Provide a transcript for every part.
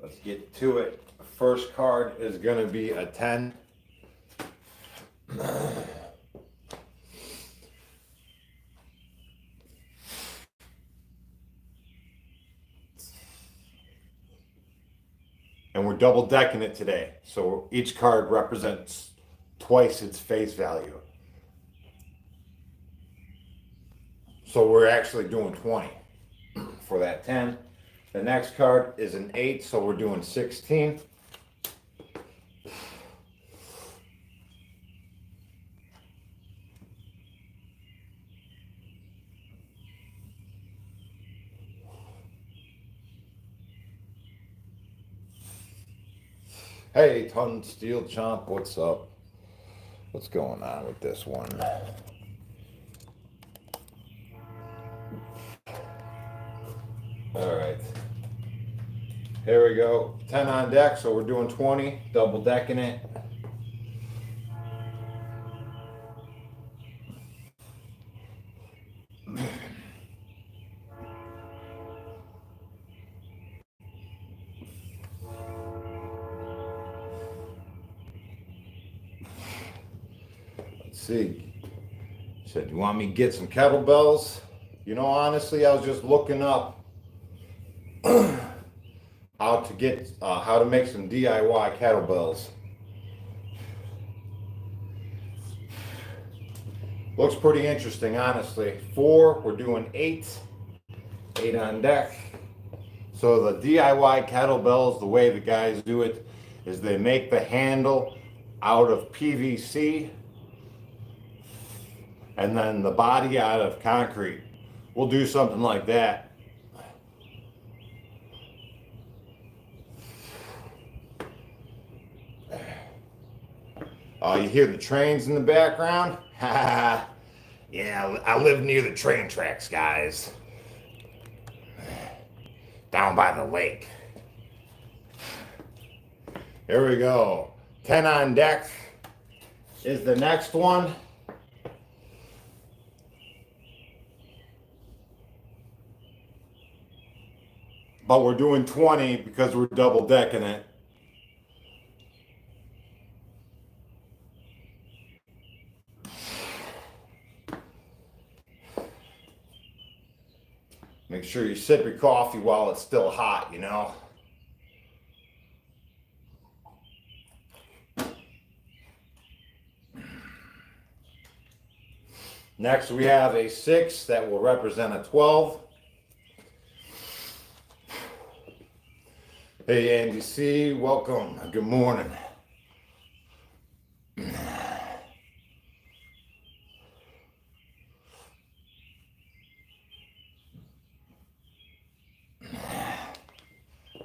Let's get to it. The first card is going to be a 10. And we're double decking it today. So each card represents twice its face value. So we're actually doing 20 for that 10. The next card is an 8, so we're doing 16. Hey, Ton Steel Chomp, what's up? What's going on with this one? All right. Here we go. 10 on deck, so we're doing 20, double decking it. Let's see. Said, you want me to get some kettlebells? You know, honestly, I was just looking up how to make some DIY kettlebells. Looks pretty interesting, honestly. 4, we're doing 8 on deck. So the DIY kettlebells, the way the guys do it is they make the handle out of PVC and then the body out of concrete. We'll do something like that. You hear the trains in the background? Yeah, I live near the train tracks, guys. Down by the lake. Here we go. 10 on deck is the next one. But we're doing 20 because we're double decking it. Make sure you sip your coffee while it's still hot, you know. Next we have a 6 that will represent a 12. Hey Andy C, welcome. Good morning.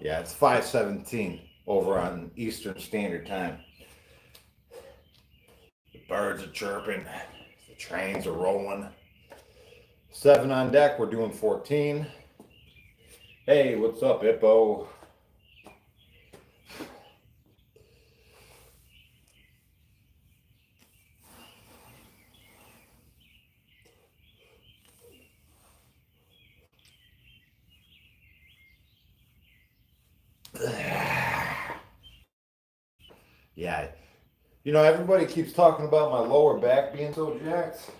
Yeah, it's 5:17 over on Eastern Standard Time. The birds are chirping. The trains are rolling. 7 on deck, we're doing 14. Hey, what's up, Hippo? Yeah, you know, everybody keeps talking about my lower back being so jacked.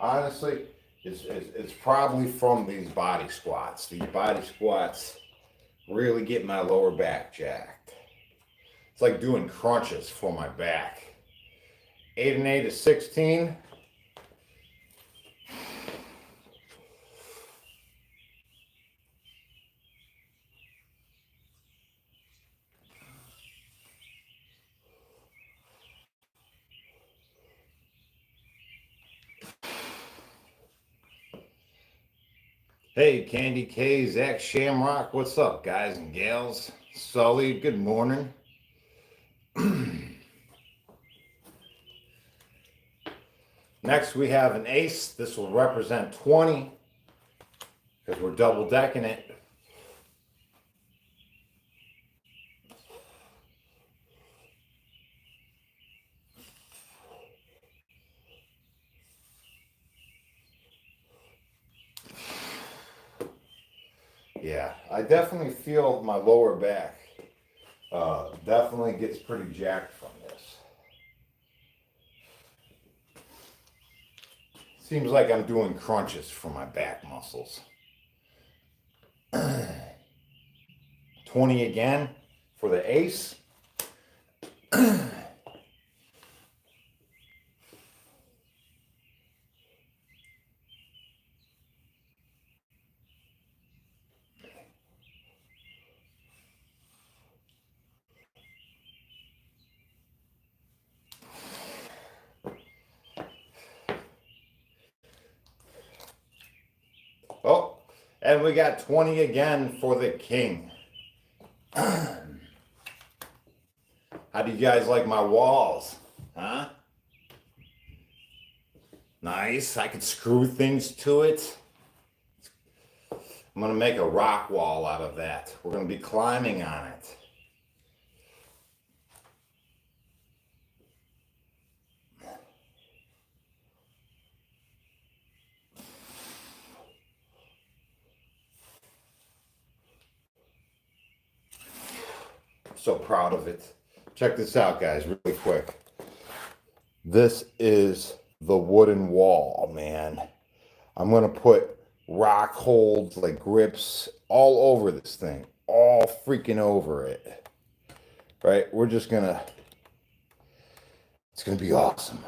Honestly, it's probably from these body squats. These body squats really get my lower back jacked. It's like doing crunches for my back. 8 and 8 is 16. Hey, Candy K, Zach Shamrock, what's up, guys and gals? Sully, good morning. Next, we have an ace. This will represent 20 because we're double decking it. Yeah, I definitely feel my lower back definitely gets pretty jacked from this. Seems like I'm doing crunches for my back muscles. 20 again for the ace. Oh, and we got 20 again for the king. How do you guys like my walls? Huh? Nice. I can screw things to it. I'm going to make a rock wall out of that. We're going to be climbing on it. So proud of it. Check this out, guys, really quick. This is the wooden wall, man. I'm going to put rock holds, like grips, all over this thing. All freaking over it. Right? We're just going to... It's going to be awesome.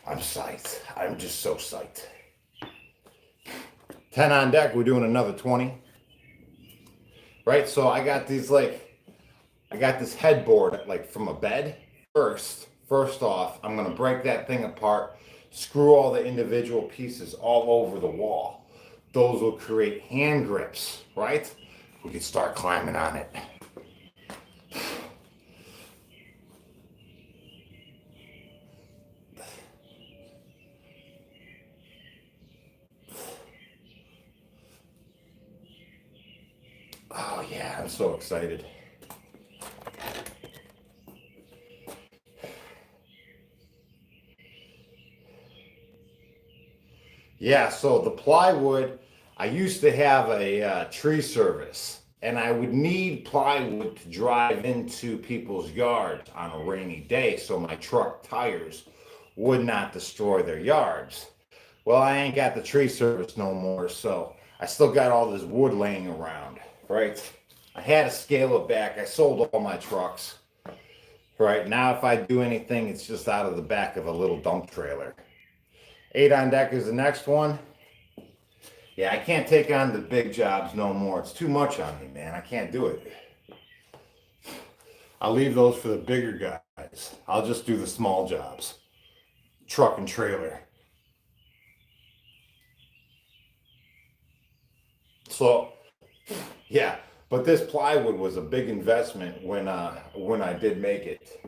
I'm psyched. I'm just so psyched. 10 on deck. We're doing another 20. Right? So I got these, like... I got this headboard, like, from a bed. First off, I'm going to break that thing apart, screw all the individual pieces all over the wall. Those will create hand grips, right? We can start climbing on it. Oh yeah, I'm so excited. Yeah, so the plywood, I used to have a tree service, and I would need plywood to drive into people's yards on a rainy day so my truck tires would not destroy their yards. Well, I ain't got the tree service no more, so I still got all this wood laying around, right? I had to scale it back. I sold all my trucks. Right now, if I do anything, it's just out of the back of a little dump trailer. 8 on deck is the next one. Yeah, I can't take on the big jobs no more. It's too much on me, man. I can't do it. I'll leave those for the bigger guys. I'll just do the small jobs. Truck and trailer. So, yeah, but this plywood was a big investment when I did make it.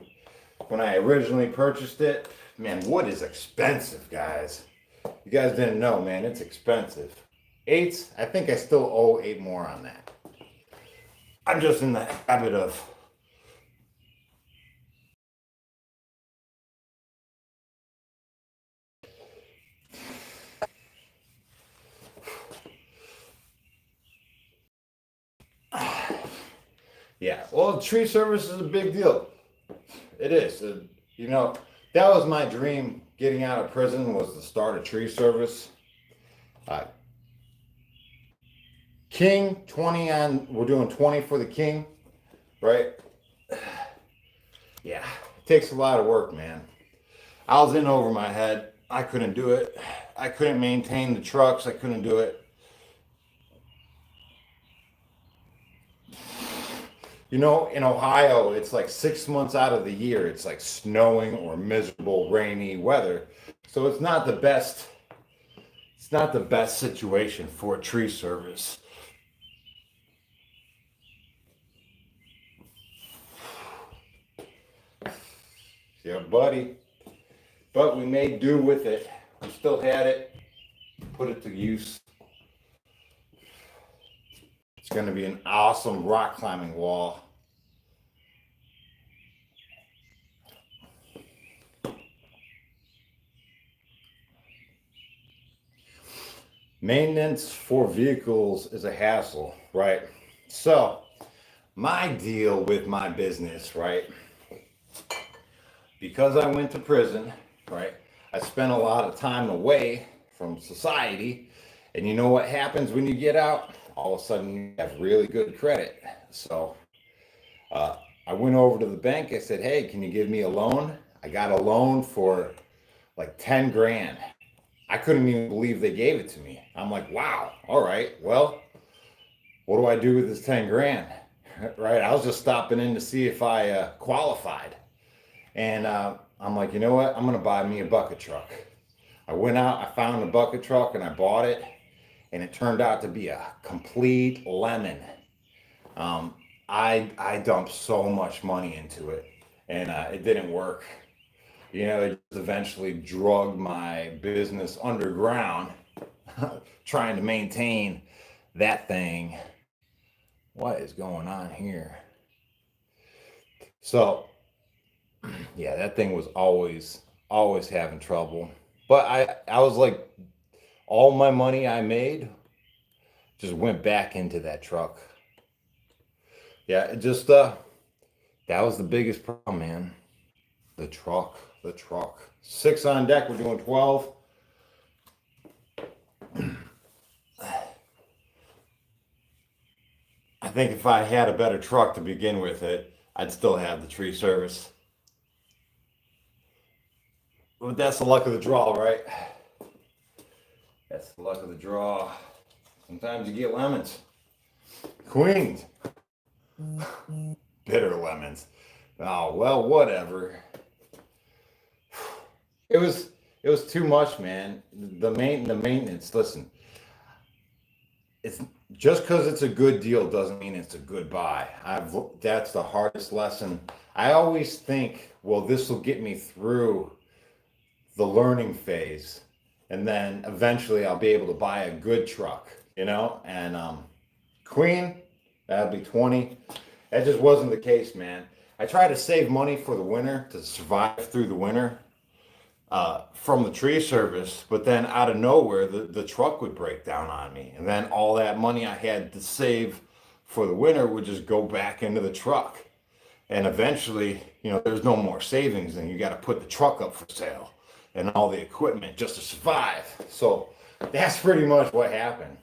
When I originally purchased it, man, wood is expensive, guys. You guys didn't know, man, it's expensive. 8s, I think I still owe 8 more on that. I'm just in the habit of... Yeah, well, tree service is a big deal. It is. You know, that was my dream getting out of prison, was to start a tree service. Uh, King, 20 on, we're doing 20 for the king, right? Yeah, it takes a lot of work, man. I was in over my head. I couldn't do it. I couldn't maintain the trucks. I couldn't do it. You know, in Ohio, it's like 6 months out of the year, it's like snowing or miserable, rainy weather. So it's not the best situation for a tree service. Yeah, buddy. But we made do with it. We still had it. Put it to use. It's going to be an awesome rock climbing wall. Maintenance for vehicles is a hassle, right? So my deal with my business, right? Because I went to prison, right? I spent a lot of time away from society. And you know what happens when you get out? All of a sudden you have really good credit. So uh, I went over to the bank. I said, hey, can you give me a loan? I got a loan for like 10 grand. I couldn't even believe they gave it to me. I'm like, wow, all right, well, what do I do with this 10 grand? Right? I was just stopping in to see if I qualified. And I'm like, you know what? I'm going to buy me a bucket truck. I went out, I found a bucket truck and I bought it. And it turned out to be a complete lemon. Um, I dumped so much money into it and it didn't work. It eventually drug my business underground, trying to maintain that thing. What is going on here? So, yeah, that thing was always having trouble. But I was like, all my money I made just went back into that truck. Yeah, it just, that was the biggest problem, man. The truck. 6 on deck, we're doing 12. I think if I had a better truck to begin with I'd still have the tree service. But that's the luck of the draw, right? That's the luck of the draw. Sometimes you get lemons. Queens. Bitter lemons. Oh, well, whatever. It was too much, man. The maintenance, listen. It's just because it's a good deal doesn't mean it's a good buy. That's the hardest lesson. I always think, well, this will get me through the learning phase, and then eventually I'll be able to buy a good truck, And Queen, that'll be 20. That just wasn't the case, man. I try to save money for the winter to survive through the winter from the tree service, but then out of nowhere, the truck would break down on me. And then all that money I had to save for the winter would just go back into the truck. And eventually, there's no more savings and you got to put the truck up for sale and all the equipment just to survive. So that's pretty much what happened.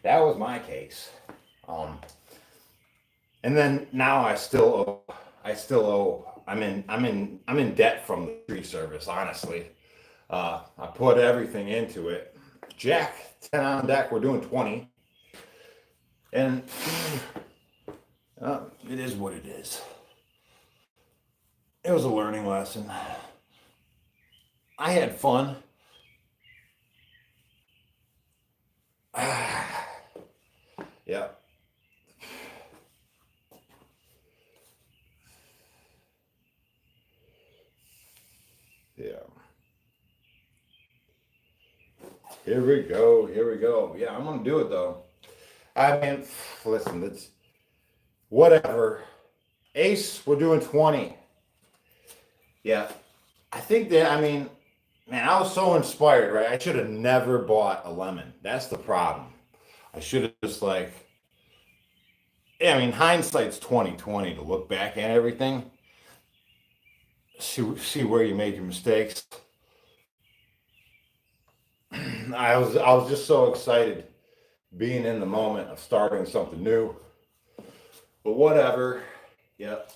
That was my case. And then now I still owe. I'm in debt from the tree service, honestly. I put everything into it. Jack, 10 on deck, we're doing 20. And it is what it is. It was a learning lesson. I had fun. Yeah. Yeah. Here we go. Yeah, I'm gonna do it though. I mean, listen, it's whatever. Ace, we're doing 20. Yeah. I think that, man, I was so inspired, right? I should have never bought a lemon. That's the problem. I should have just hindsight's 2020 to look back at everything. See where you made your mistakes. I was just so excited being in the moment of starting something new. But whatever. Yep.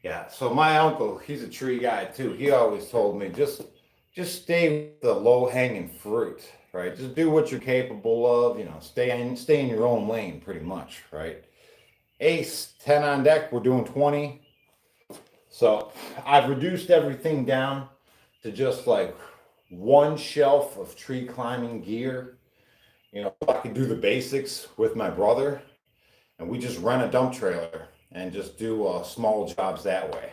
Yeah. So my uncle, he's a tree guy too. He always told me just stay with the low hanging fruit, right? Just do what you're capable of. Stay in your own lane, pretty much, right? Ace, 10 on deck. We're doing 20. So I've reduced everything down to just like one shelf of tree climbing gear. I can do the basics with my brother, and we just rent a dump trailer and just do small jobs that way.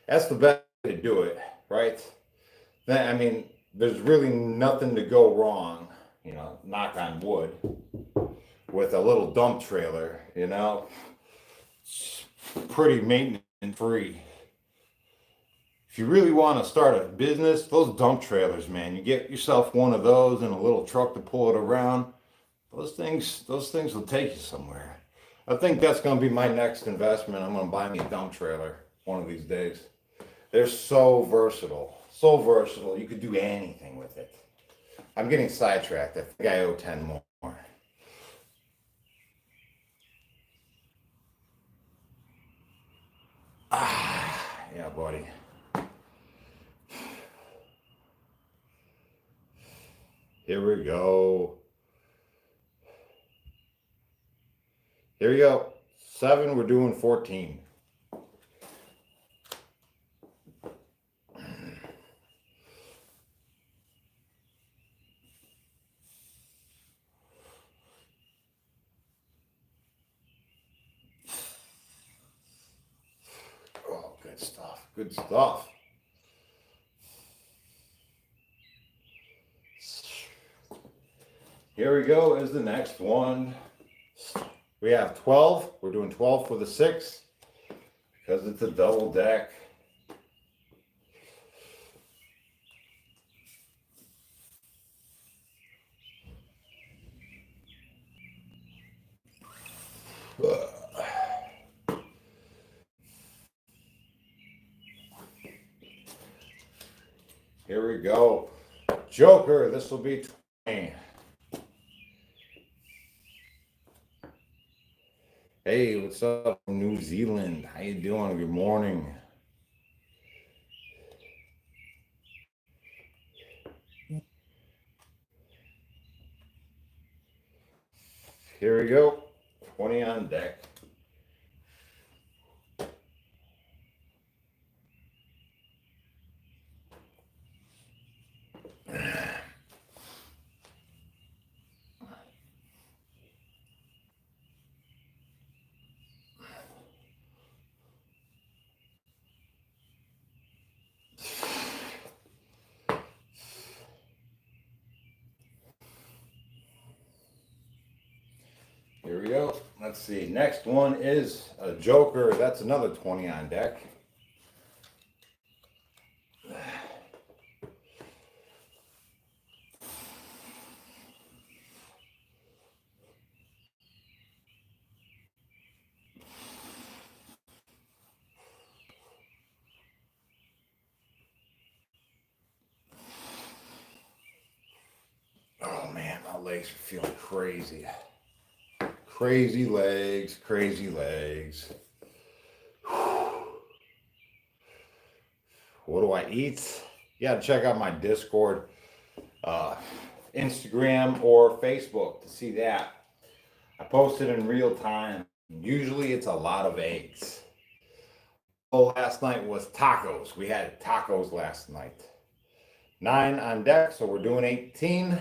That's the best way to do it, right? Then, there's really nothing to go wrong, knock on wood, with a little dump trailer, It's pretty maintenance free. if you really want to start a business, those dump trailers, man, you get yourself one of those and a little truck to pull it around. Those things will take you somewhere. I think that's going to be my next investment. I'm going to buy me a dump trailer one of these days. They're so versatile. So versatile. You could do anything with it. I'm getting sidetracked. I think I owe 10 more. Yeah, buddy. Here we go. Here we go. 7, we're doing 14. Oh, good stuff. Good stuff. Here we go is the next one. We have 12. We're doing 12 for the 6 because it's a double deck. Here we go. Joker, this will be 20. Hey, what's up, New Zealand? How you doing? Good morning. Here we go. 20 on deck. Here we go. Let's see. Next one is a Joker. That's another 20 on deck. Oh man, my legs are feeling crazy. Crazy legs, crazy legs. What do I eat? You gotta check out my Discord, Instagram, or Facebook to see that. I post it in real time. Usually it's a lot of eggs. Oh, last night was tacos. We had tacos last night. 9 on deck, so we're doing 18.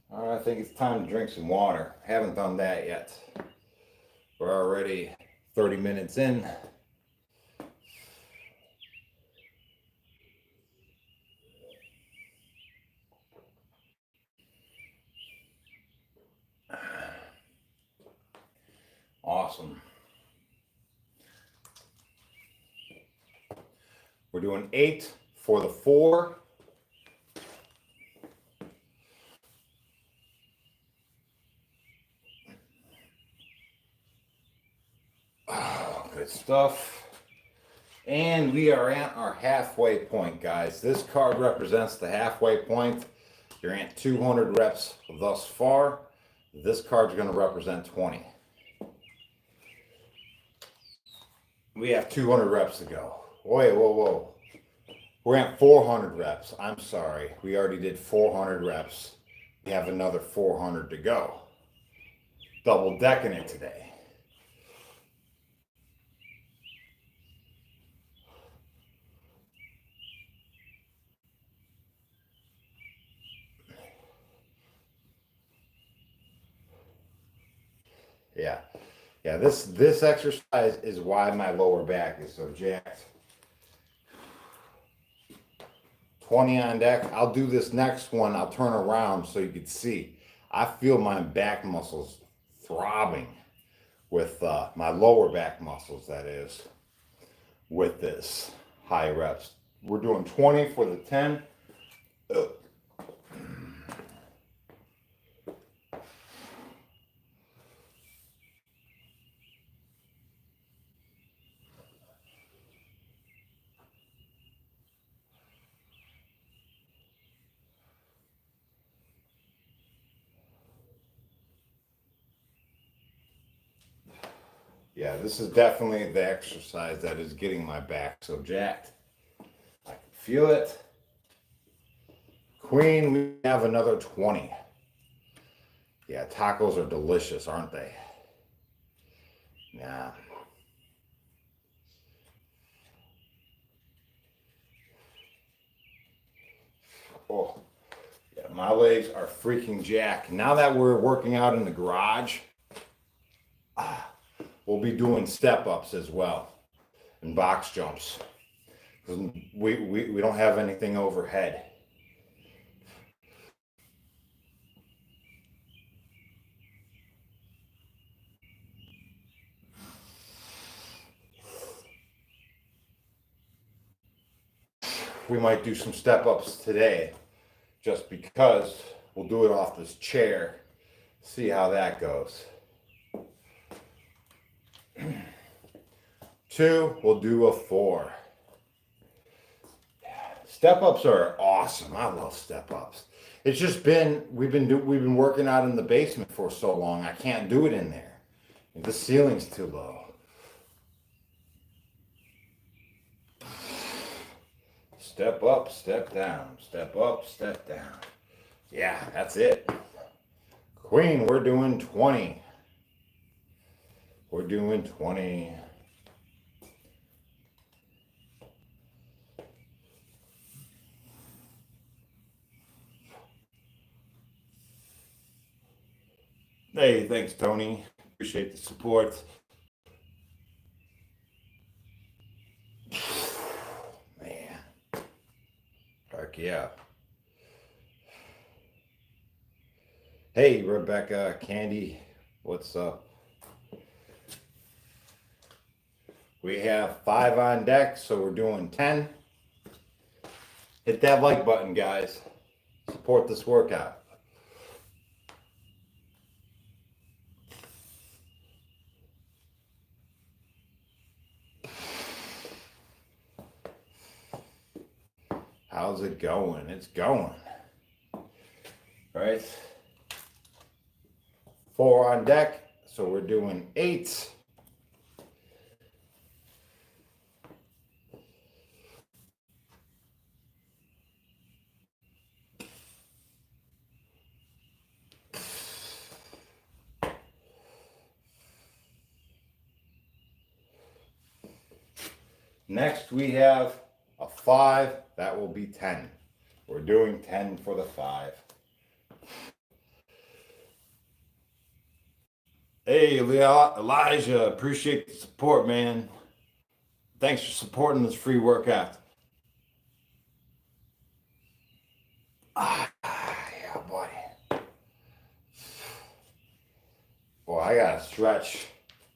All right, I think it's time to drink some water. Haven't done that yet. We're already 30 minutes in. Awesome. We're doing 8 for the 4. Oh, good stuff. And we are at our halfway point, guys. This card represents the halfway point. You're at 200 reps thus far. This card's going to represent 20. We have 200 reps to go. Wait, whoa. We're at 400 reps. I'm sorry. We already did 400 reps. We have another 400 to go. Double decking it today. Yeah. Yeah, this exercise is why my lower back is so jacked. 20 on deck. I'll do this next one. I'll turn around so you can see. I feel my back muscles throbbing with my lower back muscles, that is, with this high reps. We're doing 20 for the 10. Yeah, this is definitely the exercise that is getting my back so jacked. I can feel it. Queen, we have another 20. Yeah, tacos are delicious, aren't they? Yeah. Oh, yeah, my legs are freaking jacked. Now that we're working out in the garage, we'll be doing step-ups as well and box jumps. We don't have anything overhead. We might do some step-ups today just because we'll do it off this chair. See how that goes. 2, we'll do a 4. Step-ups are awesome. I love step-ups. It's just we've been working out in the basement for so long. I can't do it in there. The ceiling's too low. Step up, step down. Step up, step down. Yeah, that's it. Queen, we're doing 20. We're doing 20. Hey, thanks, Tony. Appreciate the support. Man. Heck yeah. Hey, Rebecca, Candy, what's up? We have 5 on deck, so we're doing 10. Hit that like button, guys. Support this workout. How's it going? It's going. Right? 4 on deck, so we're doing 8. Next we have a 5, that will be 10. We're doing 10 for the 5. Hey, Elijah, appreciate the support, man. Thanks for supporting this free workout. Yeah, buddy. Boy, I gotta stretch.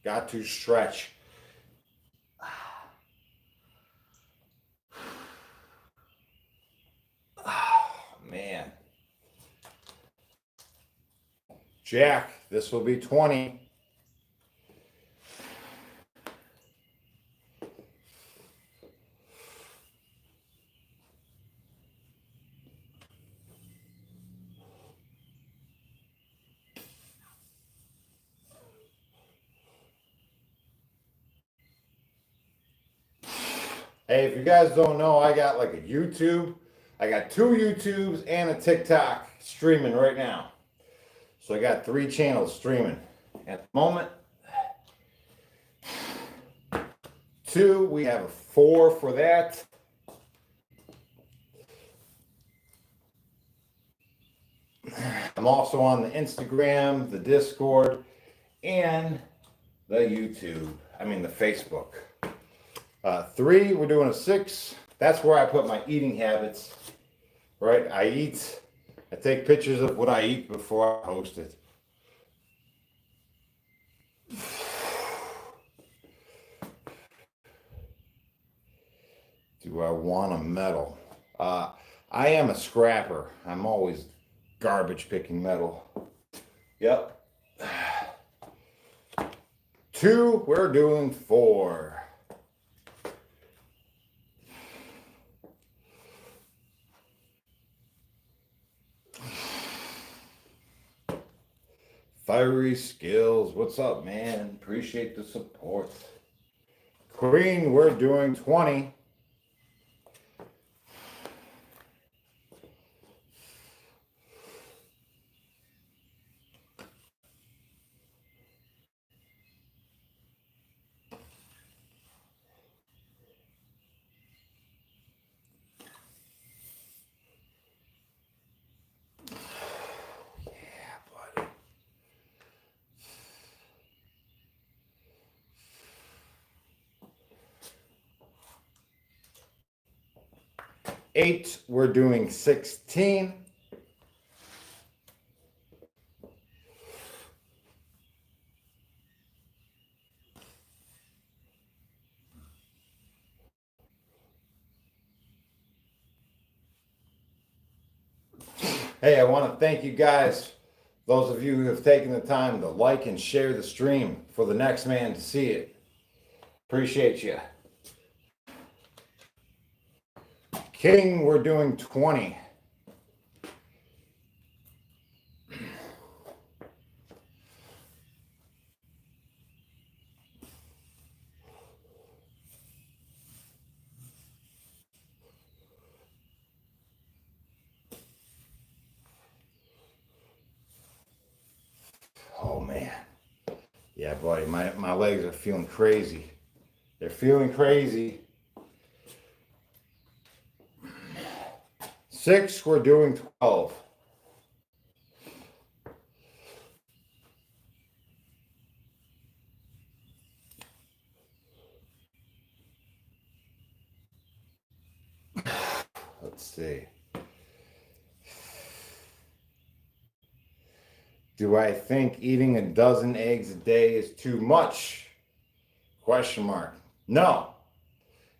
Got to stretch. Man. Jack, this will be 20. Hey, if you guys don't know, I got like a YouTube. I got 2 YouTubes and a TikTok streaming right now. So I got 3 channels streaming at the moment. 2, we have a 4 for that. I'm also on the Instagram, the Discord, and the Facebook. 3, we're doing a 6. That's where I put my eating habits, right? I take pictures of what I eat before I post it. Do I want a medal? I am a scrapper. I'm always garbage picking metal. Yep. 2, we're doing 4. Fiery Skills, what's up, man? Appreciate the support. Queen, we're doing 20. Yeah, buddy. 8, we're doing 16. Hey, I want to thank you guys, those of you who have taken the time to like and share the stream for the next man to see it. Appreciate you. King, we're doing 20. Oh man. Yeah, buddy, my legs are feeling crazy. They're feeling crazy. 6, we're doing 12. Let's see. Do I think eating a dozen eggs a day is too much? Question mark. No.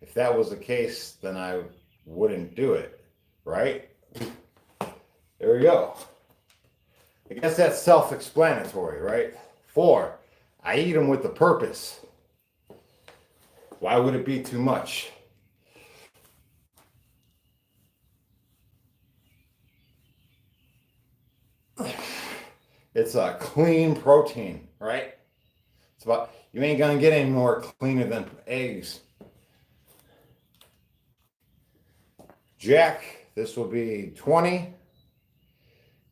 If that was the case, then I wouldn't do it, right? There we go. I guess that's self-explanatory, right? 4, I eat them with a purpose. Why would it be too much? It's a clean protein, right? It's about, you ain't gonna get any more cleaner than eggs. Jack, this will be 20.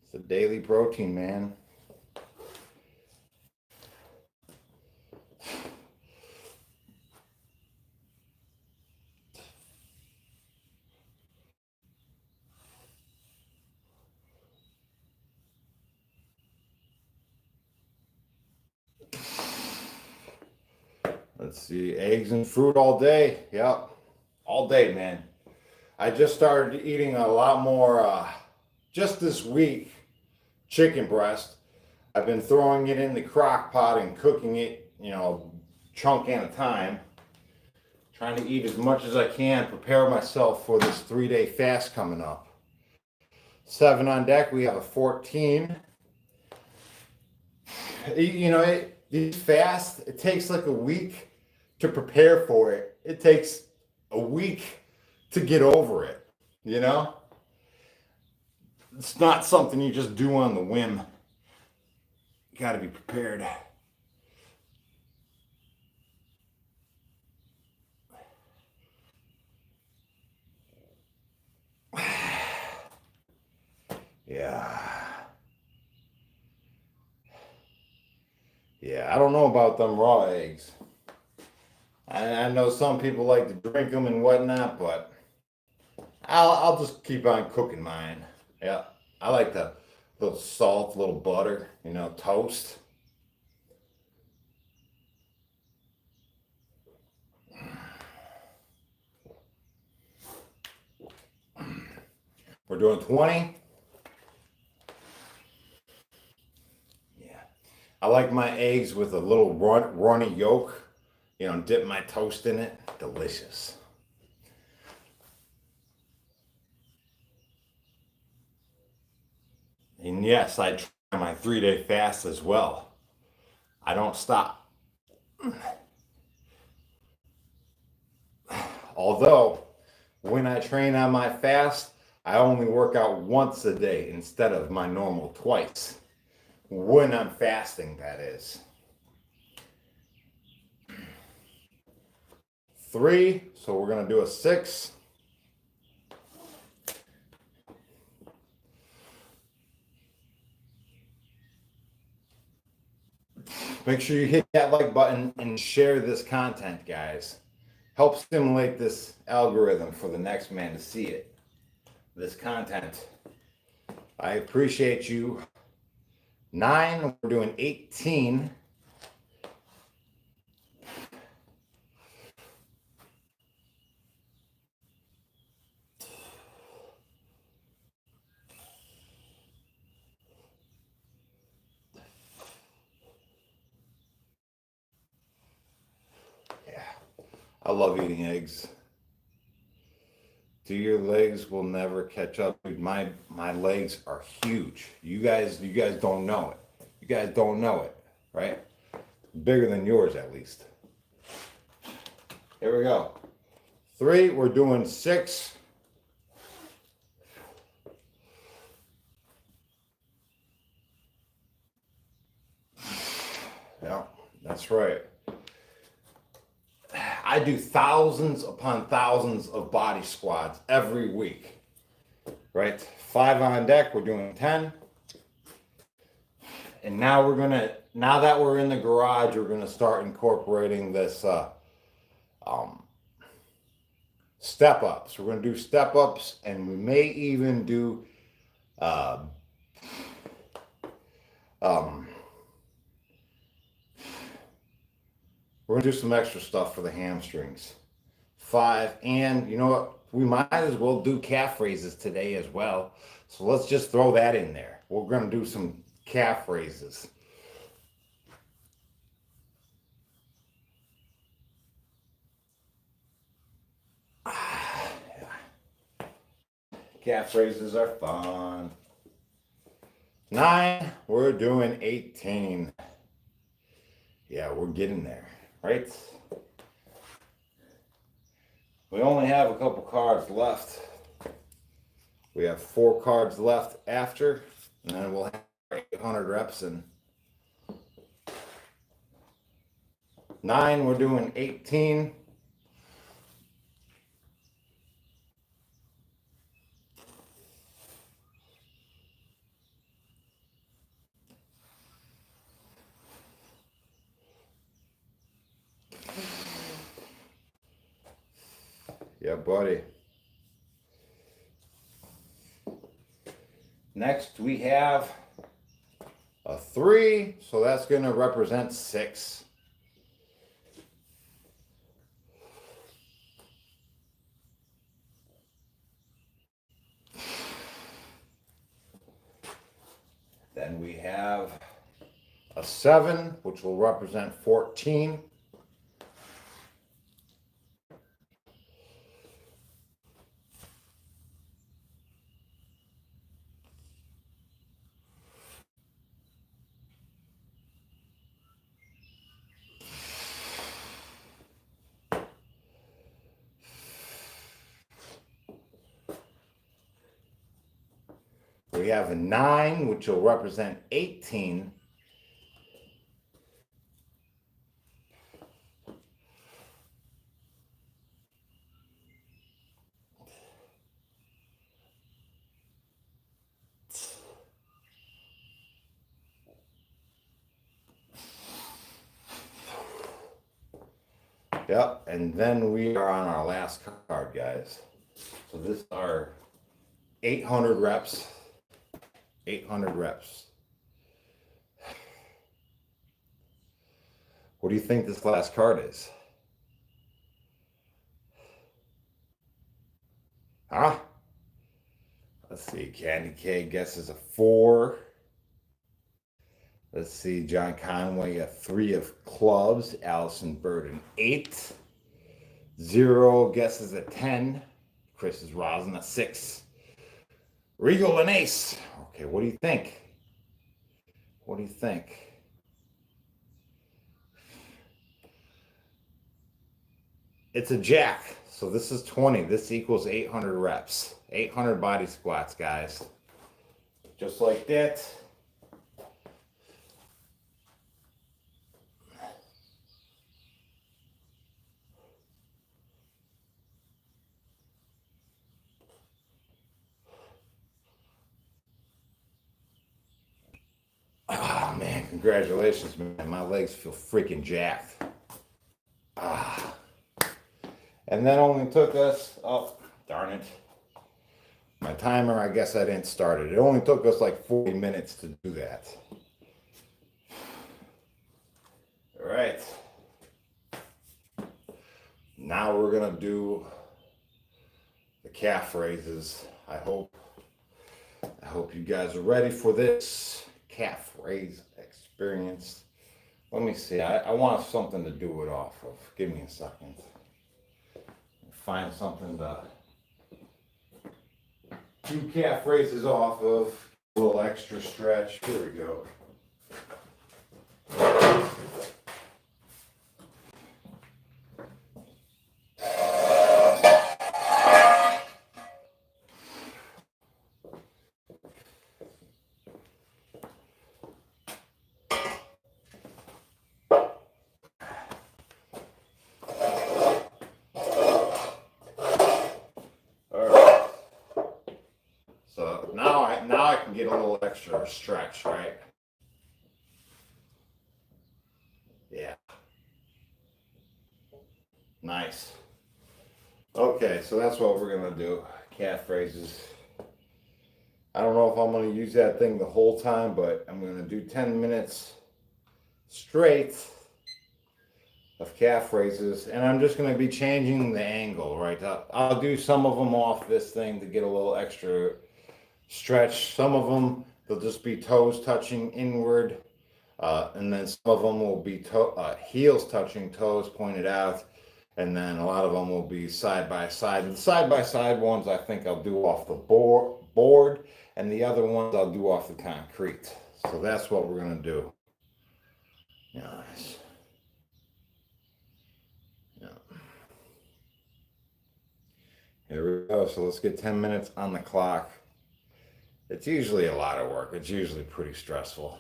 It's a daily protein, man. Let's see, eggs and fruit all day. Yep, all day, man. I just started eating a lot more, just this week, chicken breast. I've been throwing it in the crock pot and cooking it, chunk at a time. Trying to eat as much as I can, prepare myself for this 3-day fast coming up. 7 on deck, we have a 14. These fasts, it takes like a week to prepare for it. It takes a week to get over it, It's not something you just do on the whim. You got to be prepared. Yeah, I don't know about them raw eggs. I know some people like to drink them and whatnot, but I'll just keep on cooking mine. Yeah, I like the little salt, little butter, toast. We're doing 20. Yeah. I like my eggs with a little runny yolk. You know, dip my toast in it. Delicious. And yes, I try my 3-day fast as well. I don't stop. Although, when I train on my fast, I only work out once a day instead of my normal twice. When I'm fasting, that is. 3, so we're going to do a 6. Make sure you hit that like button and share this content, guys. Help stimulate this algorithm for the next man to see it. This content. I appreciate you. 9, we're doing 18. Yeah, I love eating eggs. Your legs will never catch up. Dude, my legs are huge. You guys don't know it. You guys don't know it, right? Bigger than yours at least. Here we go. 3, we're doing 6. Yeah, that's right. I do thousands upon thousands of body squats every week, right? 5 on deck, we're doing 10. And now now that we're in the garage, we're gonna start incorporating this step ups. We're gonna do step ups, and we may even do we're gonna do some extra stuff for the hamstrings. 5, and you know what? We might as well do calf raises today as well. So let's just throw that in there. We're gonna do some calf raises. Calf raises are fun. 9, we're doing 18. Yeah, we're getting there, right? We only have a couple cards left. We have 4 cards left after, and then we'll have 800 reps in. 9, we're doing 18. Yeah, buddy. Next, we have a 3, so that's going to represent 6. Then we have a 7, which will represent 14. We have a 9, which will represent 18. Yep, and then we are on our last card, guys. So this are 800 reps. 800 reps. What do you think this last card is? Huh? Let's Candy K guesses a 4. Let's see, John Conway a 3 of clubs. Allison Bird an 8. 0 guesses a 10. Chris is Rosin a 6. Regal an ace. Okay, what do you think? What do you think? It's a jack. So this is 20. This equals 800 reps. 800 body squats, guys. Just like that. Oh, man, congratulations, man. My legs feel freaking jacked. Ah. And that only took us, oh, darn it. My timer, I guess I didn't start it. It only took us like 40 minutes to do that. All right. Now we're going to do the calf raises. I hope you guys are ready for this calf raise experience. Let me see. I want something to do it off of. Give me a second. Find something to do calf raises off of. A little extra stretch. Here we go. Now I can get a little extra stretch, right? Yeah. Nice. Okay, so that's what we're gonna do. Calf raises. I don't know if I'm gonna use that thing the whole time, but I'm gonna do 10 minutes straight of calf raises, and I'm just gonna be changing the angle, right? I'll do some of them off this thing to get a little extra stretch. Some of them, they'll just be toes touching inward, and then some of them will be heels touching toes pointed out, and then a lot of them will be side by side. The side by side ones I think I'll do off the board, and the other ones I'll do off the concrete. So that's what we're gonna do. Nice. Yeah. Here we go. So let's get 10 minutes on the clock. It's usually a lot of work. It's usually pretty stressful.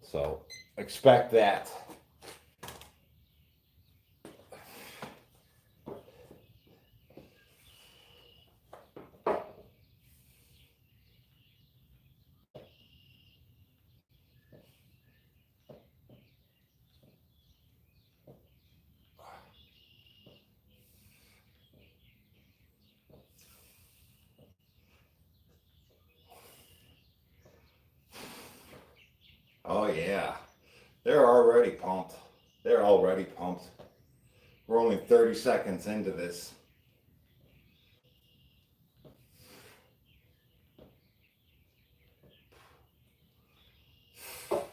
So expect that. Oh yeah, they're already pumped. They're already pumped. We're only 30 seconds into this. Oh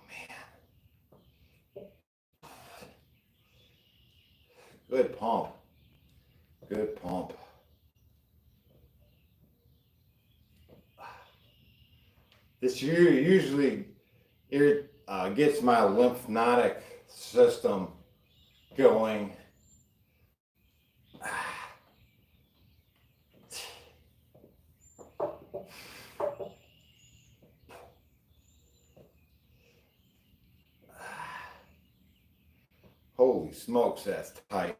man. Good pump. Good pump. This usually gets my lymphatic system going. Holy smokes, that's tight.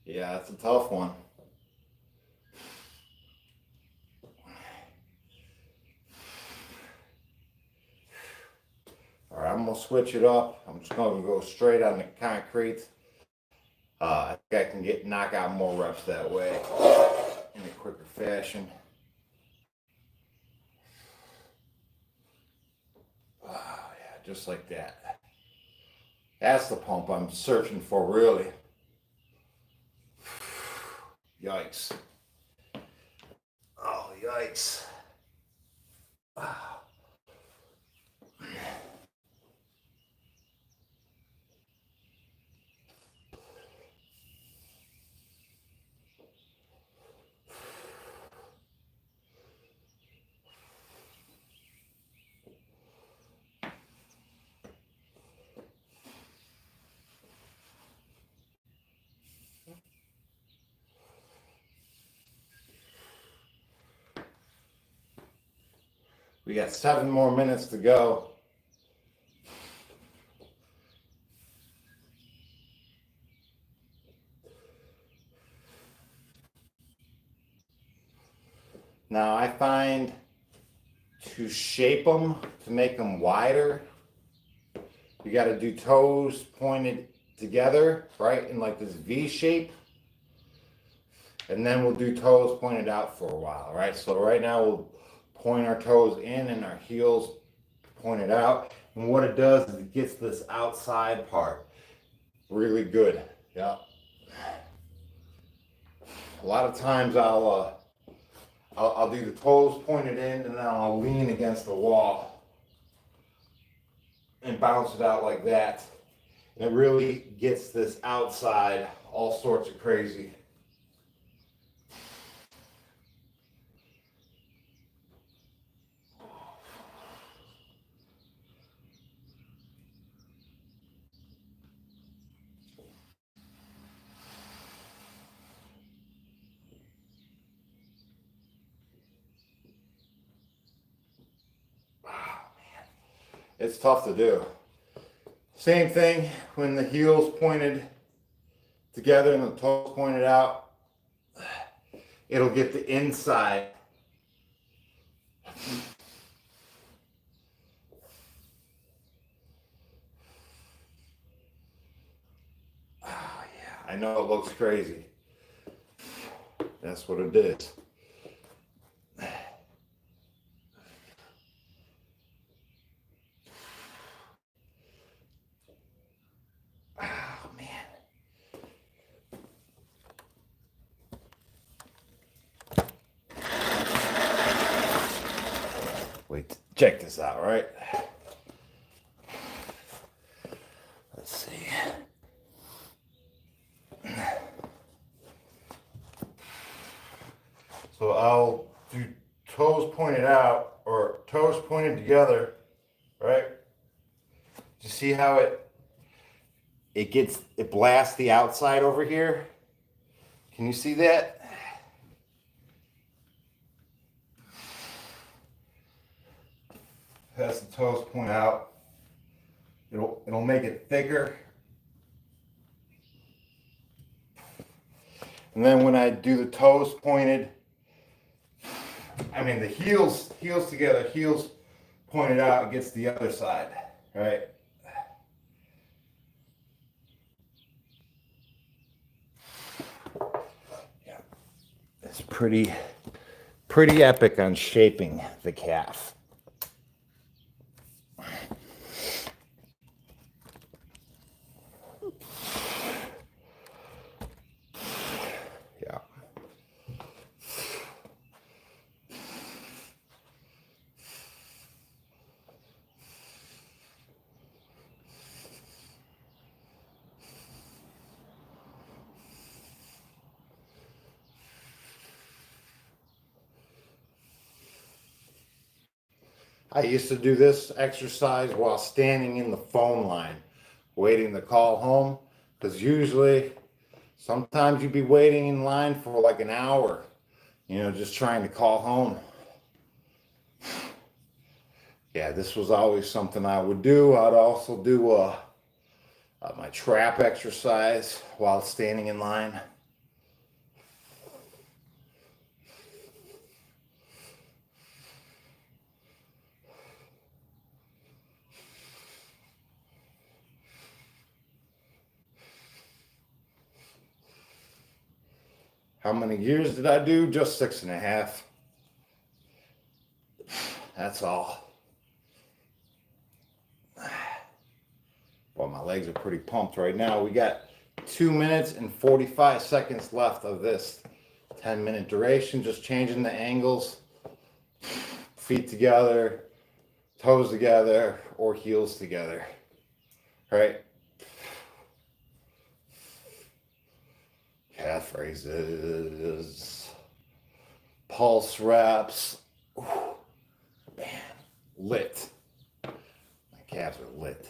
Yeah, that's a tough one. All right, I'm gonna switch it up. I'm just going to go straight on the concrete. I think I can knock out more reps that way in a quicker fashion. Oh, yeah, just like that. That's the pump I'm searching for, really. Yikes. Oh, yikes. We got 7 more minutes to go. Now I find to shape them, to make them wider, you got to do toes pointed together, right, in like this V shape. And then we'll do toes pointed out for a while, right? So right now we'll point our toes in and our heels pointed out. And what it does is it gets this outside part really good. Yeah. A lot of times I'll do the toes pointed in and then I'll lean against the wall and bounce it out like that. And it really gets this outside all sorts of crazy. It's tough to do. Same thing when the heels pointed together and the toes pointed out. It'll get the inside. Oh, yeah, I know it looks crazy. That's what it is. Oh, man. Wait, check this out, right? Let's see. So I'll do toes pointed out or toes pointed together, right? You see how it blasts the outside over here? Can you see that? As the toes point out, it'll make it thicker. And then when I do the toes pointed, I mean the heels together, heels pointed out, it gets the other side, right? Yeah, it's pretty epic on shaping the calf. Yeah. I used to do this exercise while standing in the phone line, waiting to call home, because usually, sometimes you'd be waiting in line for like an hour, just trying to call home. Yeah, this was always something I would do. I'd also do my trap exercise while standing in line. How many years did I do? Just 6.5. That's all. Well, my legs are pretty pumped right now. We got 2 minutes and 45 seconds left of this 10-minute duration. Just changing the angles. Feet together, toes together, or heels together. Right? Calf raises. Pulse reps. Ooh, man, lit. My calves are lit.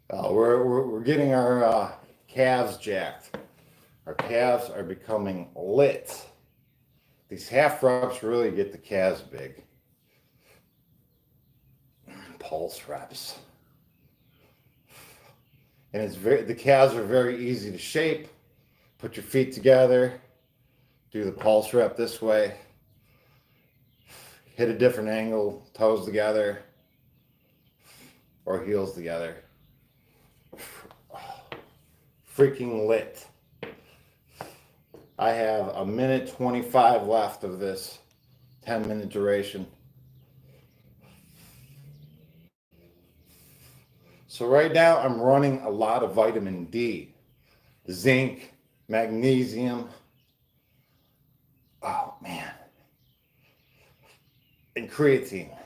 We're getting our calves jacked. Our calves are becoming lit. These half reps really get the calves big. Pulse reps. And the calves are very easy to shape. Put your feet together. Do the pulse rep this way. Hit a different angle, toes together, or heels together. Freaking lit. I have 1:25 left of this 10-minute duration. So right now I'm running a lot of vitamin D, zinc, magnesium. Oh man. And creatine.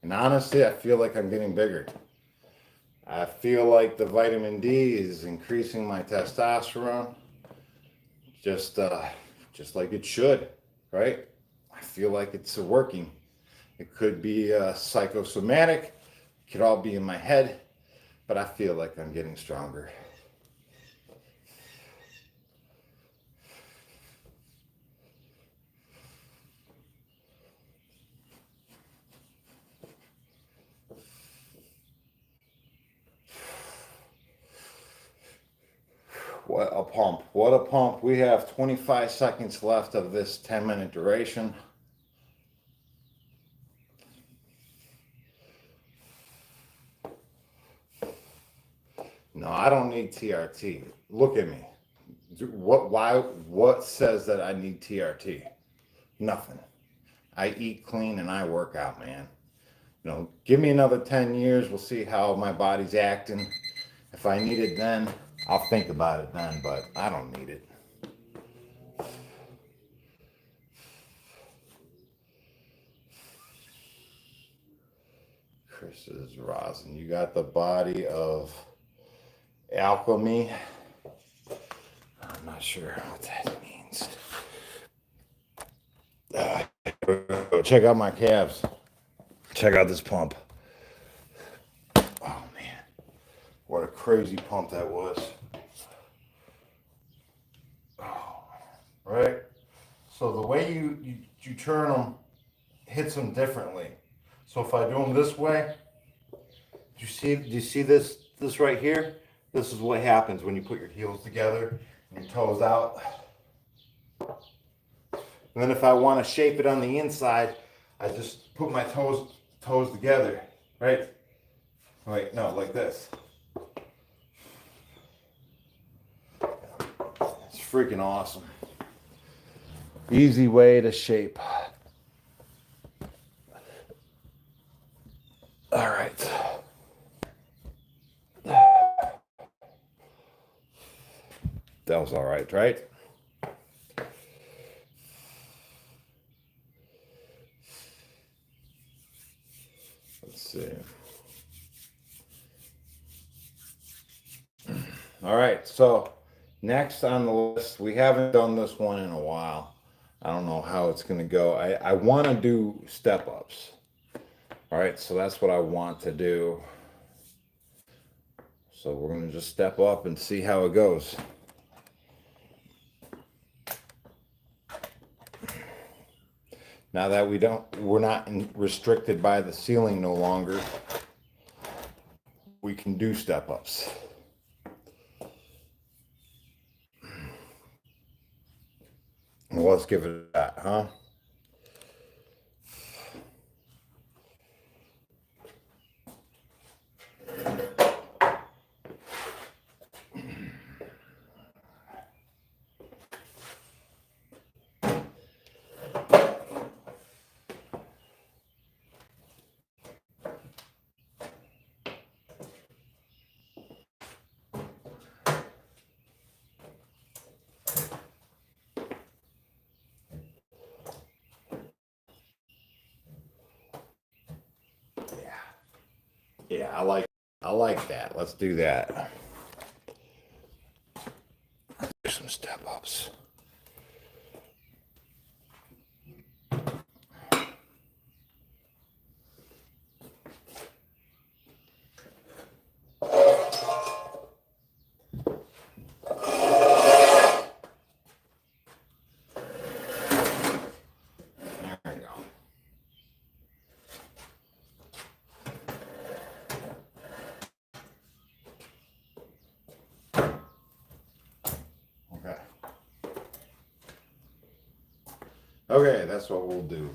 And honestly, I feel like I'm getting bigger. I feel like the vitamin D is increasing my testosterone, just like it should, right? I feel like it's working. It could be psychosomatic, it could all be in my head, but I feel like I'm getting stronger. What a pump. What a pump. We have 25 seconds left of this 10-minute duration. No, I don't need TRT. Look at me. What says that I need TRT? Nothing. I eat clean and I work out, man. You know, give me another 10 years. We'll see how my body's acting. If I need it then, I'll think about it then, but I don't need it. Chris is rosin. You got the body of alchemy. I'm not sure what that means. Check out my calves. Check out this pump. Oh man, what a crazy pump that was. Oh, right? So the way you turn them hits them differently. So if I do them this way, do you see this right here? This is what happens when you put your heels together and your toes out. And then if I want to shape it on the inside, I just put my toes together, right? Wait, no, like this. It's freaking awesome. Easy way to shape. All right. That was all right, right? Let's see. All right, so next on the list, we haven't done this one in a while. I don't know how it's going to go. I want to do step-ups. All right, so that's what I want to do. So we're going to just step up and see how it goes. Now that we're not restricted by the ceiling no longer, we can do step-ups. Well, let's give it that, huh? Yeah, I like that. Let's do that. Do some step ups. There we go. Okay. Okay, that's what we'll do.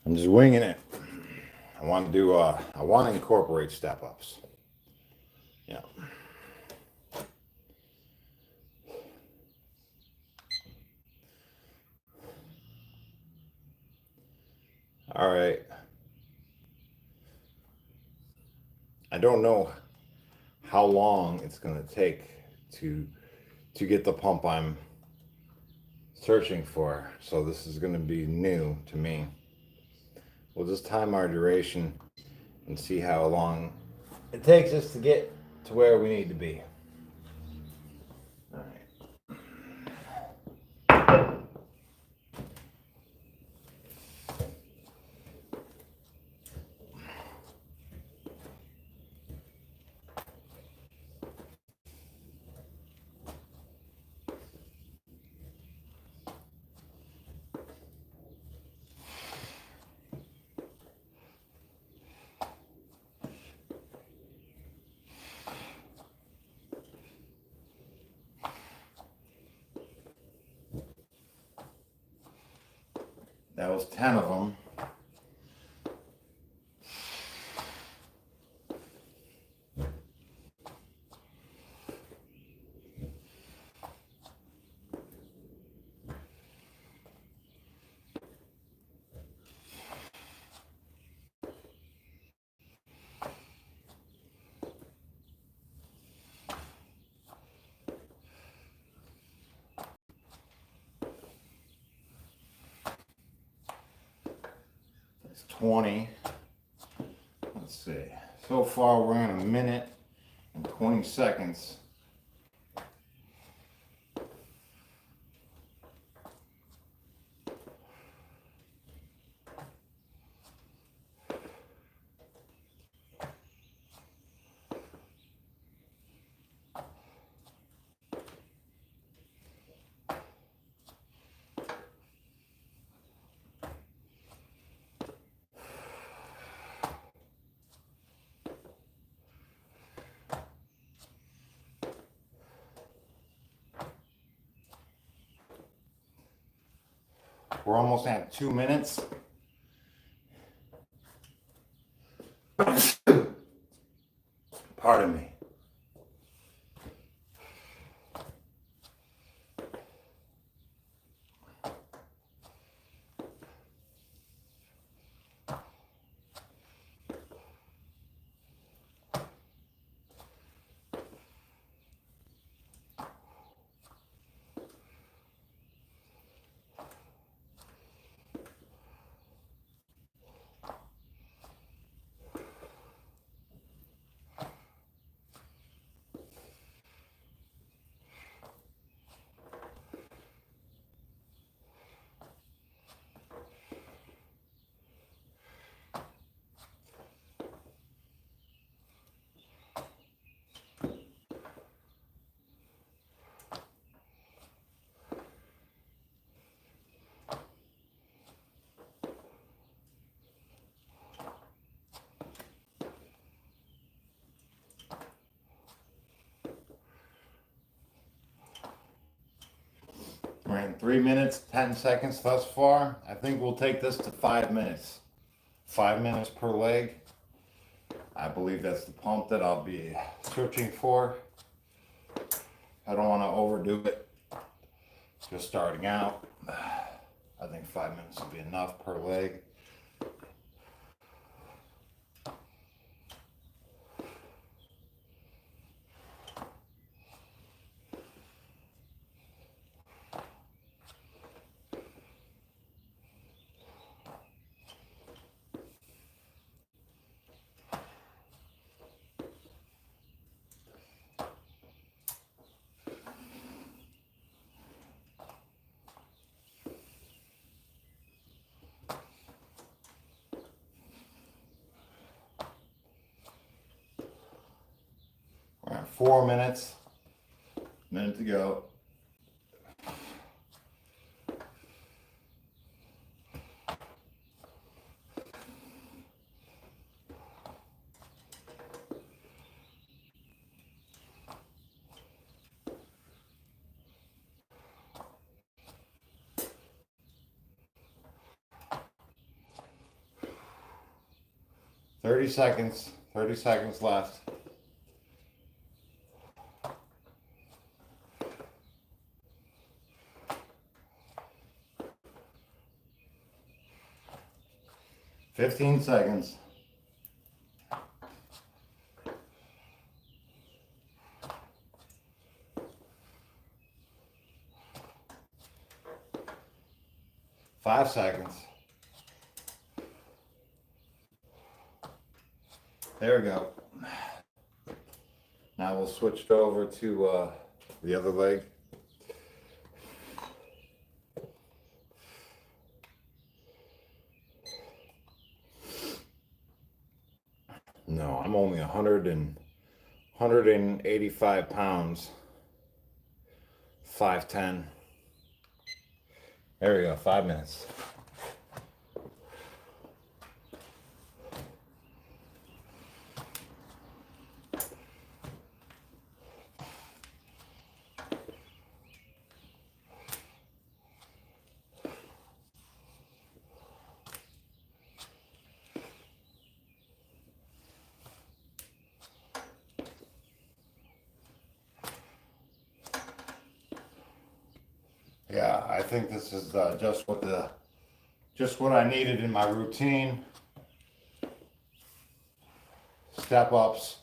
I'm just winging it. I want to incorporate step ups. Yeah. All right. I don't know how long it's going to take to get the pump I'm searching for. So this is going to be new to me. We'll just time our duration and see how long it takes us to get to where we need to be. All right. That was 10 of them. It's 20. Let's see. So far, we're in 1 minute and 20 seconds. We're almost at 2 minutes. Pardon me. 3 minutes, 10 seconds thus far. I think we'll take this to 5 minutes. 5 minutes per leg. I believe that's the pump that I'll be searching for. I don't want to overdo it. Just starting out. I think 5 minutes will be enough per leg. We're at 4 minutes. Minute to go. Thirty seconds. 30 seconds left. Fifteen seconds. Five seconds. There we go. Now we'll switch it over to the other leg. No, I'm only 185 pounds. 5'10". There we go, 5 minutes. Yeah, I think this is just what I needed in my routine. Step ups.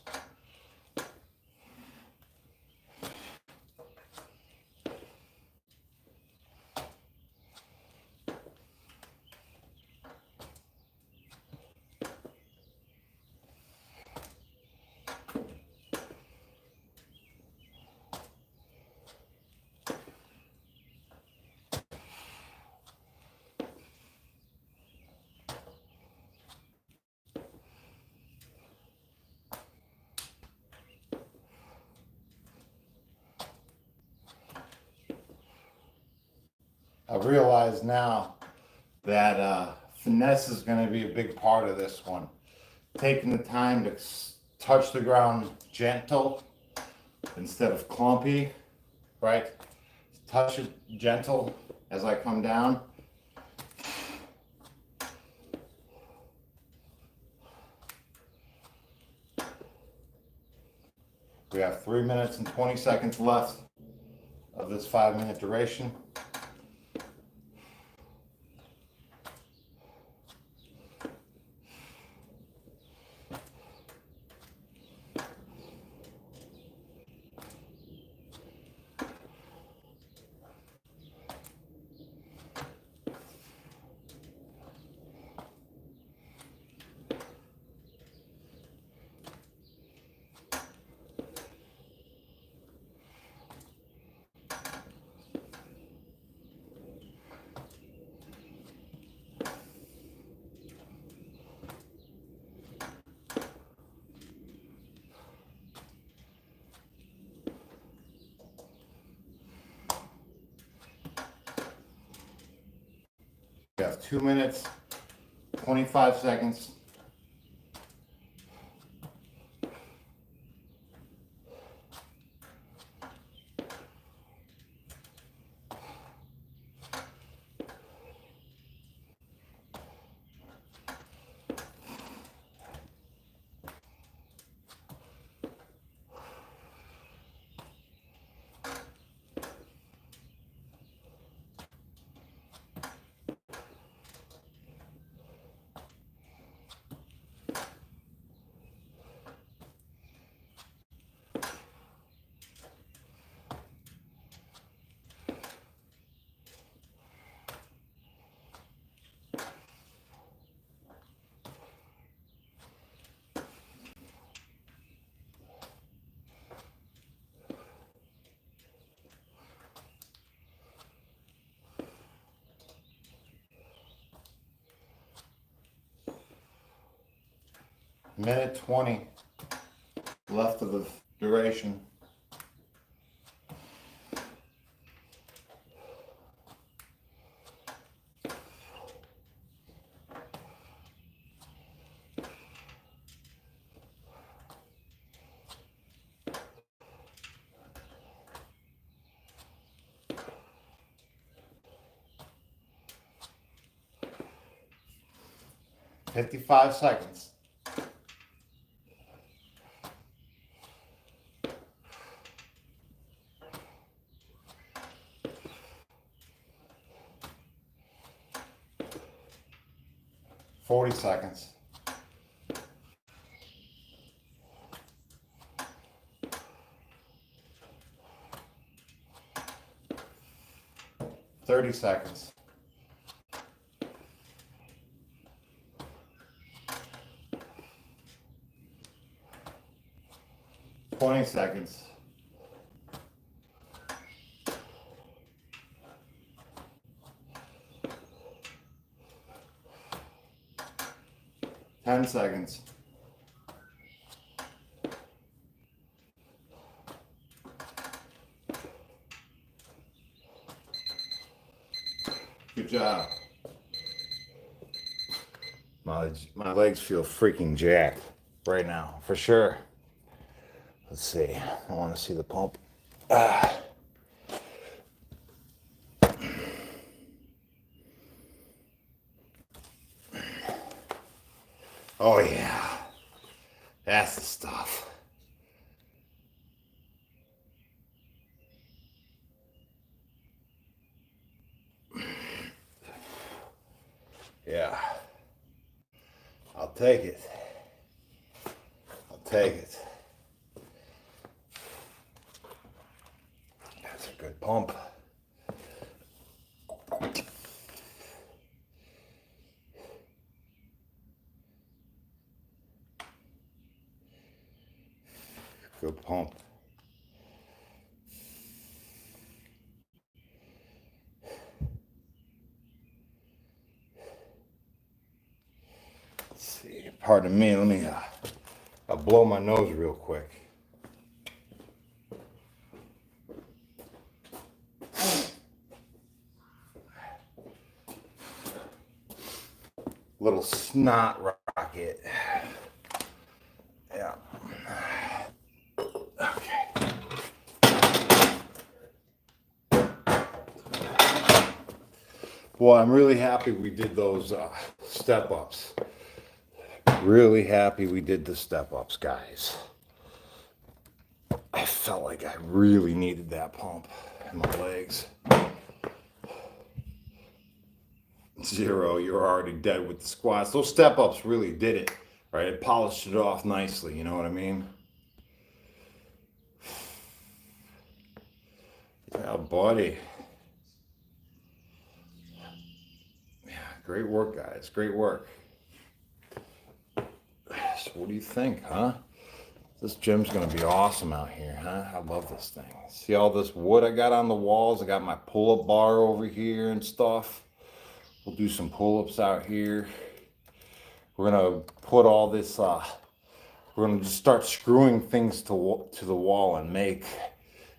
I realize now that finesse is going to be a big part of this one. Taking the time to touch the ground gentle instead of clumpy, right? Touch it gentle as I come down. We have 3 minutes and 20 seconds left of this 5-minute duration. We have 2 minutes, 25 seconds. Minute 20 left of the duration. $55 seconds. $40 seconds. $30 seconds. $20 seconds. $10 seconds. Good job. My legs feel freaking jacked right now, for sure. Let's see. I want to see the pump. Oh yeah, that's the stuff. Yeah, I'll take it. I'll take it. That's a good pump. Good pump. Let's see. Pardon me. Let me. I'll blow my nose real quick. Little snot rocket. Yeah. Okay. Boy, I'm really happy we did those step ups. Really happy we did the step ups, guys. I felt like I really needed that pump in my legs. 0, you're already dead with the squats. Those step ups really did it, right? It polished it off nicely, you know what I mean? Yeah, buddy. Yeah, great work, guys. Great work. So what do you think, huh? This gym's gonna be awesome out here, huh? I love this thing. See all this wood I got on the walls? I got my pull-up bar over here and stuff. We'll do some pull-ups out here. We're gonna put all this, we're gonna just start screwing things to the wall and make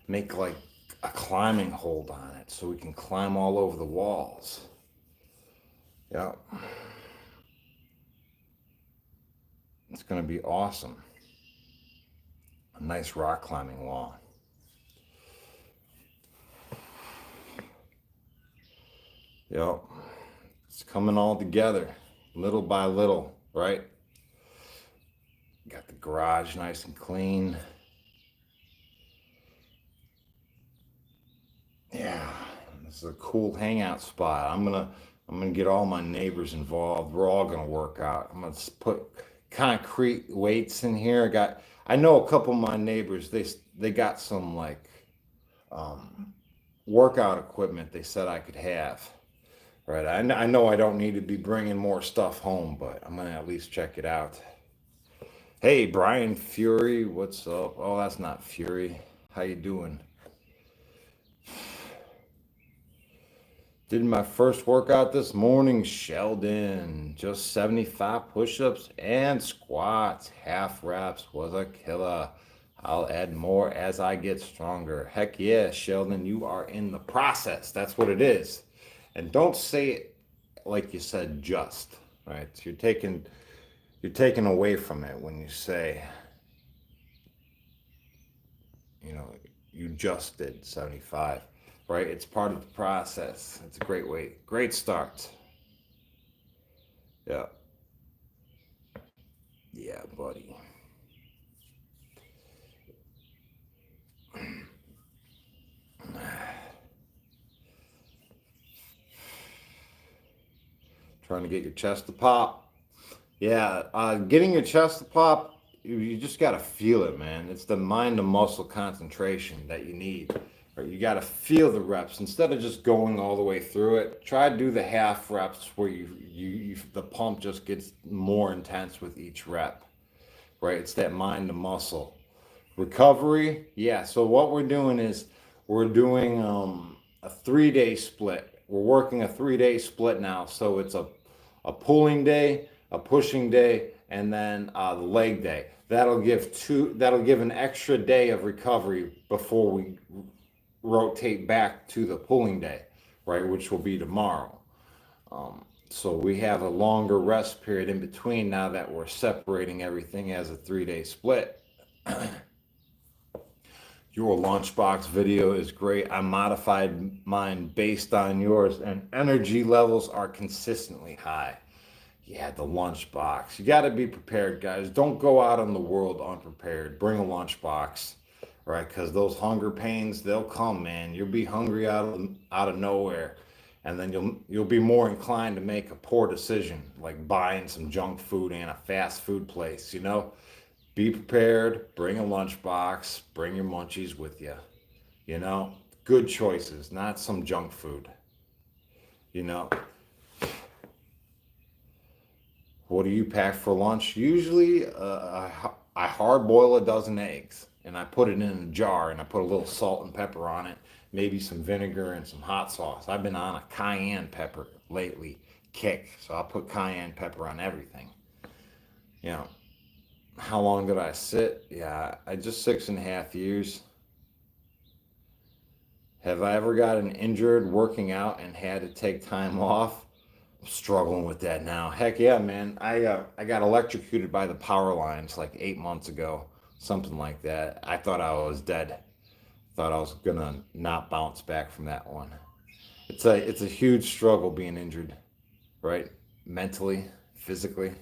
like a climbing hold on it so we can climb all over the walls. Yeah. It's gonna be awesome. A nice rock climbing wall. Yep. It's coming all together, little by little, right? Got the garage nice and clean. Yeah, this is a cool hangout spot. I'm gonna get all my neighbors involved. We're all gonna work out. I'm gonna put concrete weights in here. I know a couple of my neighbors. They got some like workout equipment. They said I could have. Right, I know I don't need to be bringing more stuff home, but I'm gonna at least check it out. Hey, Brian Fury, what's up? Oh, that's not Fury. How you doing? Did my first workout this morning, Sheldon. Just 75 push-ups and squats. Half reps was a killer. I'll add more as I get stronger. Heck yeah, Sheldon, you are in the process. That's what it is. And don't say it like you said just, right? You're taking away from it when you say, you know, you just did 75, right? It's part of the process. It's a great way, great start. Yeah. Yeah, buddy. Trying to get your chest to pop. Yeah, getting your chest to pop, you just got to feel it, man. It's the mind to muscle concentration that you need. Right? You got to feel the reps instead of just going all the way through it. Try to do the half reps where the pump just gets more intense with each rep. Right? It's that mind to muscle. Recovery, yeah. So what we're doing is we're doing a 3 day split. We're working a 3 day split now. So it's a pulling day, a pushing day, and then the leg day. That'll give an extra day of recovery before we rotate back to the pulling day, right? Which will be tomorrow. So we have a longer rest period in between now that we're separating everything as a 3 day split. Your lunchbox video is great. I modified mine based on yours, and energy levels are consistently high. Yeah, the lunchbox. You got to be prepared, guys. Don't go out in the world unprepared. Bring a lunchbox, right? Because those hunger pains, they'll come, man. You'll be hungry out of nowhere, and then you'll be more inclined to make a poor decision, like buying some junk food in a fast food place. Be prepared, bring a lunchbox, bring your munchies with you. You know, good choices, not some junk food. You know, what do you pack for lunch? Usually, I hard boil a dozen eggs and I put it in a jar and I put a little salt and pepper on it, maybe some vinegar and some hot sauce. I've been on a cayenne pepper lately kick, so I'll put cayenne pepper on everything. You know, how long did I sit? Yeah, I just 6.5 years. Have I ever gotten injured working out and had to take time off? I'm struggling with that now. Heck yeah, man. I got electrocuted by the power lines like 8 months ago, something like that. I thought I was dead. Thought I was gonna not bounce back from that one. It's a huge struggle being injured, right? Mentally, physically.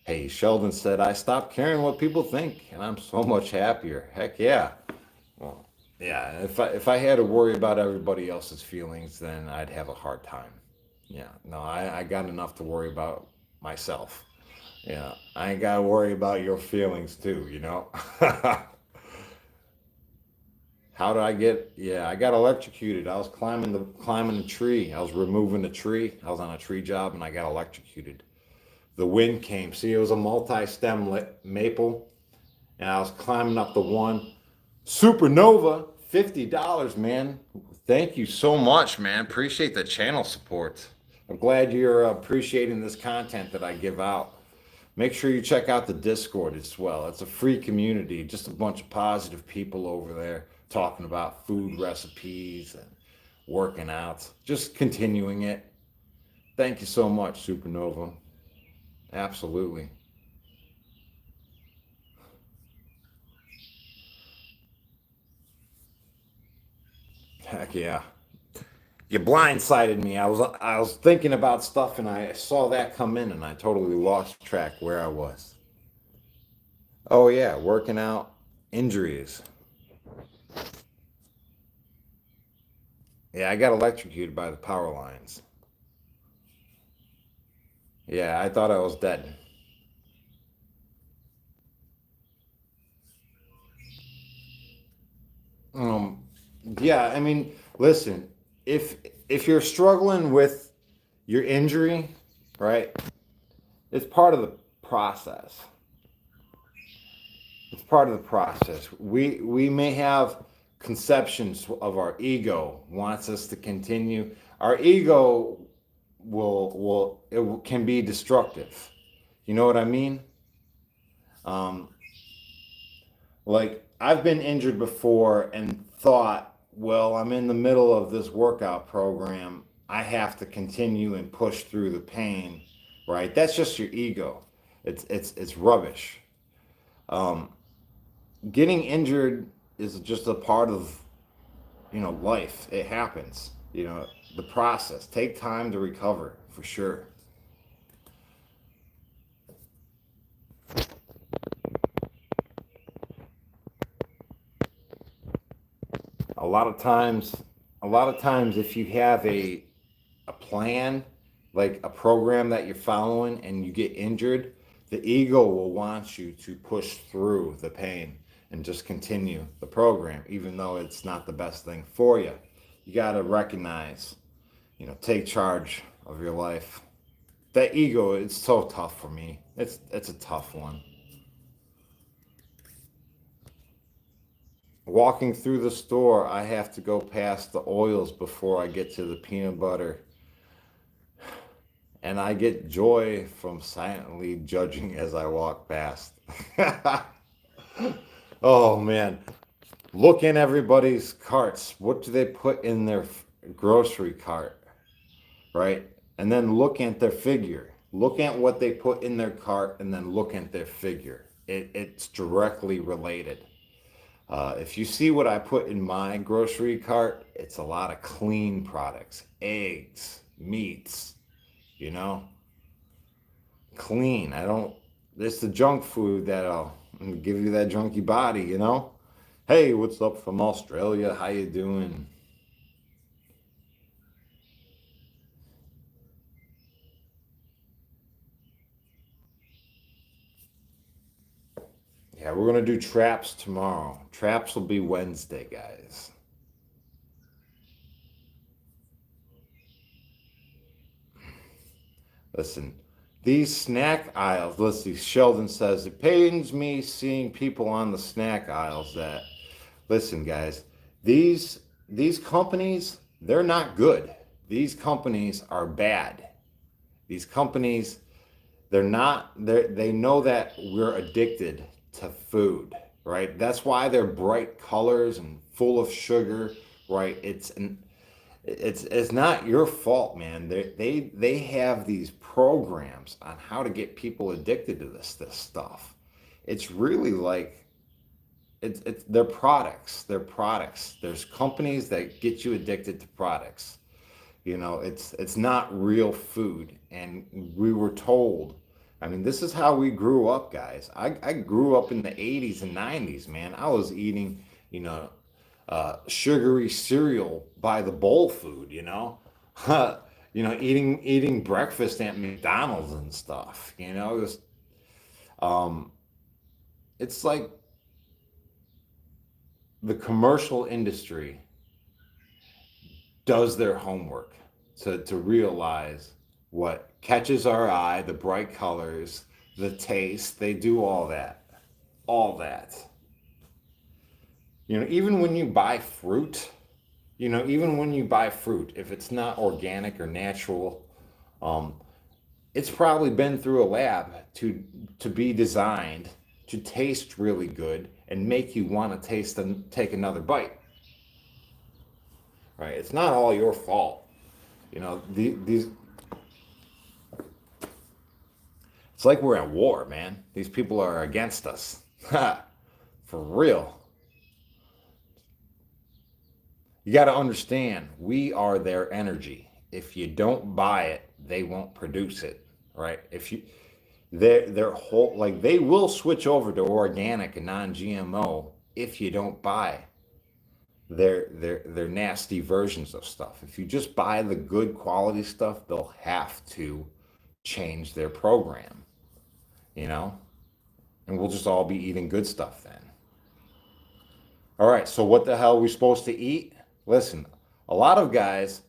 Hey, Sheldon said, I stopped caring what people think, and I'm so much happier. Heck yeah. Well, yeah, if I had to worry about everybody else's feelings, then I'd have a hard time. Yeah, no, I got enough to worry about myself. Yeah, I ain't got to worry about your feelings too. How did I get? Yeah, I got electrocuted. I was climbing the tree. I was removing the tree. I was on a tree job and I got electrocuted. The wind came. See, it was a multi-stem maple, and I was climbing up the one. Supernova, $50, man. Thank you so much, man. Appreciate the channel support. I'm glad you're appreciating this content that I give out. Make sure you check out the Discord as well. It's a free community, just a bunch of positive people over there talking about food recipes and working out, just continuing it. Thank you so much, Supernova. Absolutely. Heck yeah. You blindsided me. I was thinking about stuff and I saw that come in and I totally lost track where I was. Oh yeah, working out, injuries. Yeah, I got electrocuted by the power lines. Yeah, I thought I was dead. Um, yeah, I mean, listen, if if you're struggling with your injury, right? It's part of the process. It's part of the process. We may have conceptions of our ego wants us to continue. Our ego can be destructive. You know what I mean? Um, like I've been injured before and thought, well, I'm in the middle of this workout program. I have to continue and push through the pain, right? That's just your ego. It's rubbish. Um, Getting injured is just a part of life. It happens. The process. Take time to recover for sure. A lot of times, if you have a plan, like a program that you're following, and you get injured, the ego will want you to push through the pain and just continue the program, even though it's not the best thing for you. You got to recognize, take charge of your life. That ego, it's so tough for me. It's a tough one. Walking through the store, I have to go past the oils before I get to the peanut butter. And I get joy from silently judging as I walk past. Oh man. Look in everybody's carts. What do they put in their grocery cart? Right? And then look at their figure. Look at what they put in their cart and then look at their figure. It's directly related. If you see what I put in my grocery cart, it's a lot of clean products, eggs, meats, clean. It's the junk food that'll give you that junky body, Hey, what's up from Australia? How you doing? Yeah, we're going to do traps tomorrow. Traps will be Wednesday, guys. Listen, these snack aisles, let's see, Sheldon says, it pains me seeing people on the snack aisles that, listen, guys, these companies, they're not good. These companies are bad. These companies, they know that we're addicted to food, right? That's why they're bright colors and full of sugar, right? It's not your fault, man. They have these programs on how to get people addicted to this stuff. It's really like it's their products. Their products. There's companies that get you addicted to products. It's not real food, and we were told. I mean, this is how we grew up, guys. I grew up in the 80s and 90s, man. I was eating, sugary cereal by the bowl food, eating breakfast at McDonald's and stuff, um, it's like the commercial industry does their homework to realize what catches our eye, the bright colors, the taste. They do all that. All that. Even when you buy fruit, if it's not organic or natural, um, it's probably been through a lab to be designed to taste really good and make you want to take another bite. Right? It's not all your fault. These. It's like we're at war, man. These people are against us. For real. You got to understand, we are their energy. If you don't buy it, they won't produce it, right? If you, their whole like they will switch over to organic and non-GMO if you don't buy their nasty versions of stuff. If you just buy the good quality stuff, they'll have to change their program, and we'll just all be eating good stuff then. All right, so what the hell are we supposed to eat? Listen, a lot of guys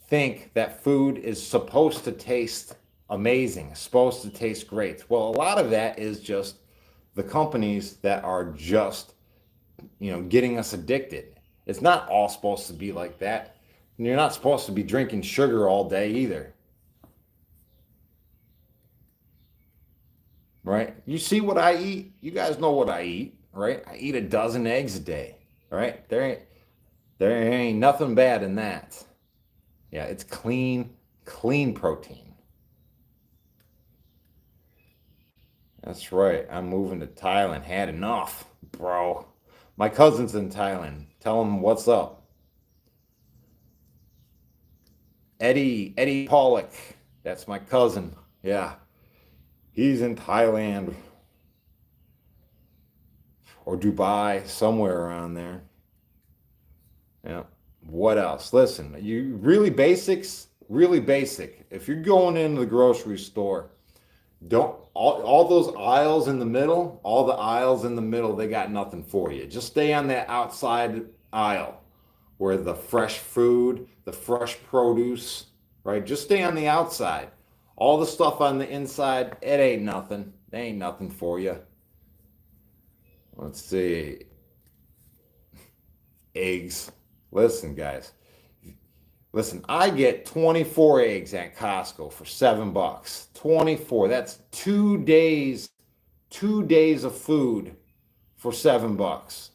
think that food is supposed to taste amazing, supposed to taste great. Well, a lot of that is just the companies that are just, getting us addicted. It's not all supposed to be like that. And you're not supposed to be drinking sugar all day either. Right? You see what I eat? You guys know what I eat, right? I eat a dozen eggs a day, right? There ain't nothing bad in that. Yeah, it's clean, clean protein. That's right. I'm moving to Thailand. Had enough, bro. My cousin's in Thailand. Tell him what's up. Eddie Pollock. That's my cousin. Yeah. He's in Thailand or Dubai, somewhere around there. Yeah. What else? Listen, you really basics, really basic. If you're going into the grocery store, don't all those aisles in the middle, all the aisles in the middle, they got nothing for you. Just stay on that outside aisle where the fresh food, the fresh produce, right? Just stay on the outside. All the stuff on the inside, it ain't nothing. It ain't nothing for you. Let's see. Eggs. Listen, guys. Listen, I get 24 eggs at Costco for $7. 24. That's 2 days, 2 days of food for $7.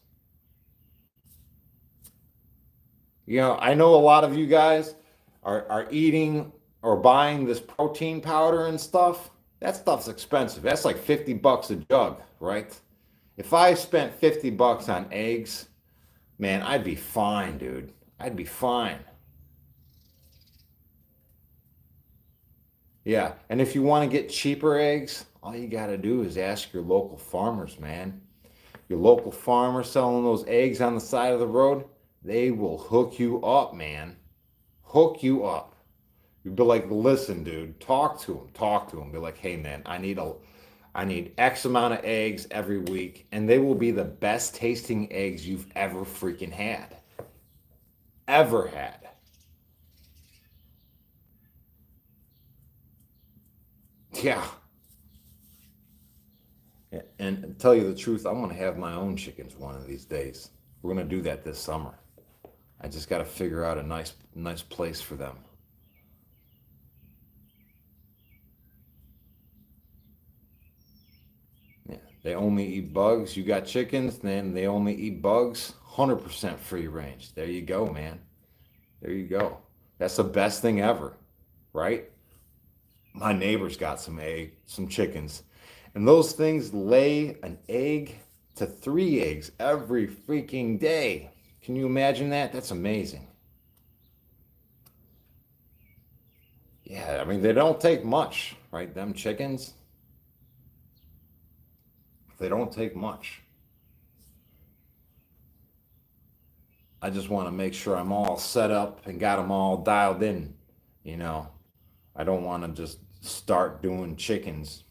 You know, I know a lot of you guys are eating or buying this protein powder and stuff. That stuff's expensive. That's like $50 a jug, right? If I spent $50 on eggs, man, I'd be fine, dude. I'd be fine. Yeah, and if you want to get cheaper eggs, all you got to do is ask your local farmers, man. Your local farmer selling those eggs on the side of the road, they will hook you up, man. Hook you up. You'd be like, listen, dude, talk to him. Be like, hey, man, I need X amount of eggs every week, and they will be the best tasting eggs you've ever freaking had. Ever had. Yeah. And to tell you the truth, I'm gonna have my own chickens one of these days. We're gonna do that this summer. I just gotta figure out a nice place for them. Yeah. They only eat bugs. You got chickens, then they only eat bugs. 100% free range. There you go, man. There you go. That's the best thing ever, right? My neighbor's got some chickens, and those things lay an egg to 3 eggs every freaking day. Can you imagine that? That's amazing. Yeah, I mean, they don't take much, right? Them chickens, they don't take much. I just want to make sure I'm all set up and got them all dialed in, you know. I don't want to just start doing chickens.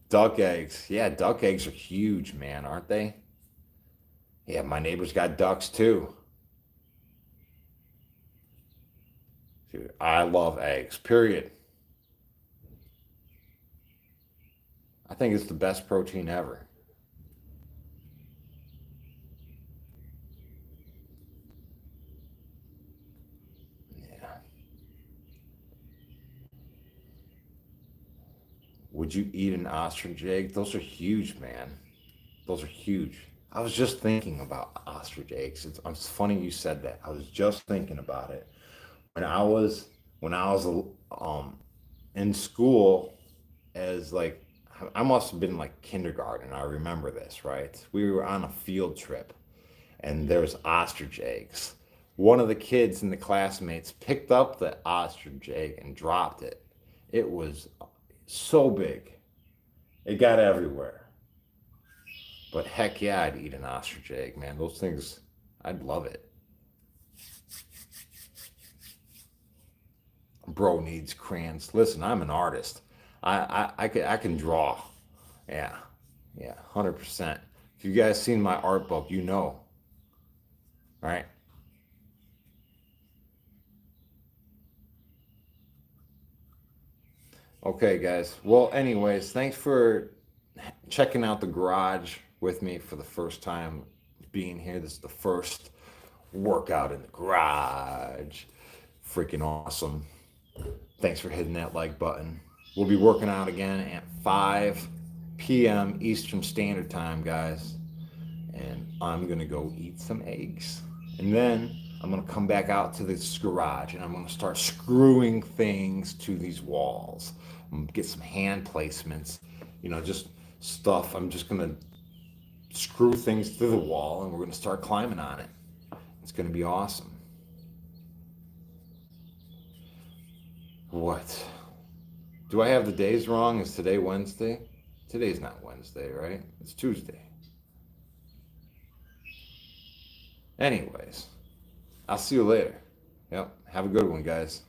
Duck eggs. Yeah, duck eggs are huge, man, aren't they? Yeah, my neighbor's got ducks too. Dude, I love eggs, period. I think it's the best protein ever. Yeah. Would you eat an ostrich egg? Those are huge, man. Those are huge. I was just thinking about ostrich eggs. It's funny you said that. I was just thinking about it. When I was when I was in school, as like I must have been like kindergarten. I remember this, right? We were on a field trip and there was ostrich eggs. One of the kids in the classmates picked up the ostrich egg and dropped it. It was so big. It got everywhere. But heck yeah, I'd eat an ostrich egg, man. Those things, I'd love it. Bro needs crayons. Listen, I'm an artist. I can draw. Yeah, yeah, 100%. If you guys seen my art book, you know, right? Okay, guys. Well, anyways, thanks for checking out the garage with me for the first time. being here. This is the first workout in the garage. Freaking awesome. Thanks for hitting that like button. We'll be working out again at 5 p.m. Eastern Standard Time, guys. And I'm going to go eat some eggs. And then I'm going to come back out to this garage and I'm going to start screwing things to these walls. I'm going to get some hand placements, just stuff. I'm just going to screw things to the wall and we're going to start climbing on it. It's going to be awesome. What? Do I have the days wrong? Is today Wednesday? Today's not Wednesday, right? It's Tuesday. Anyways, I'll see you later. Yep. Have a good one, guys.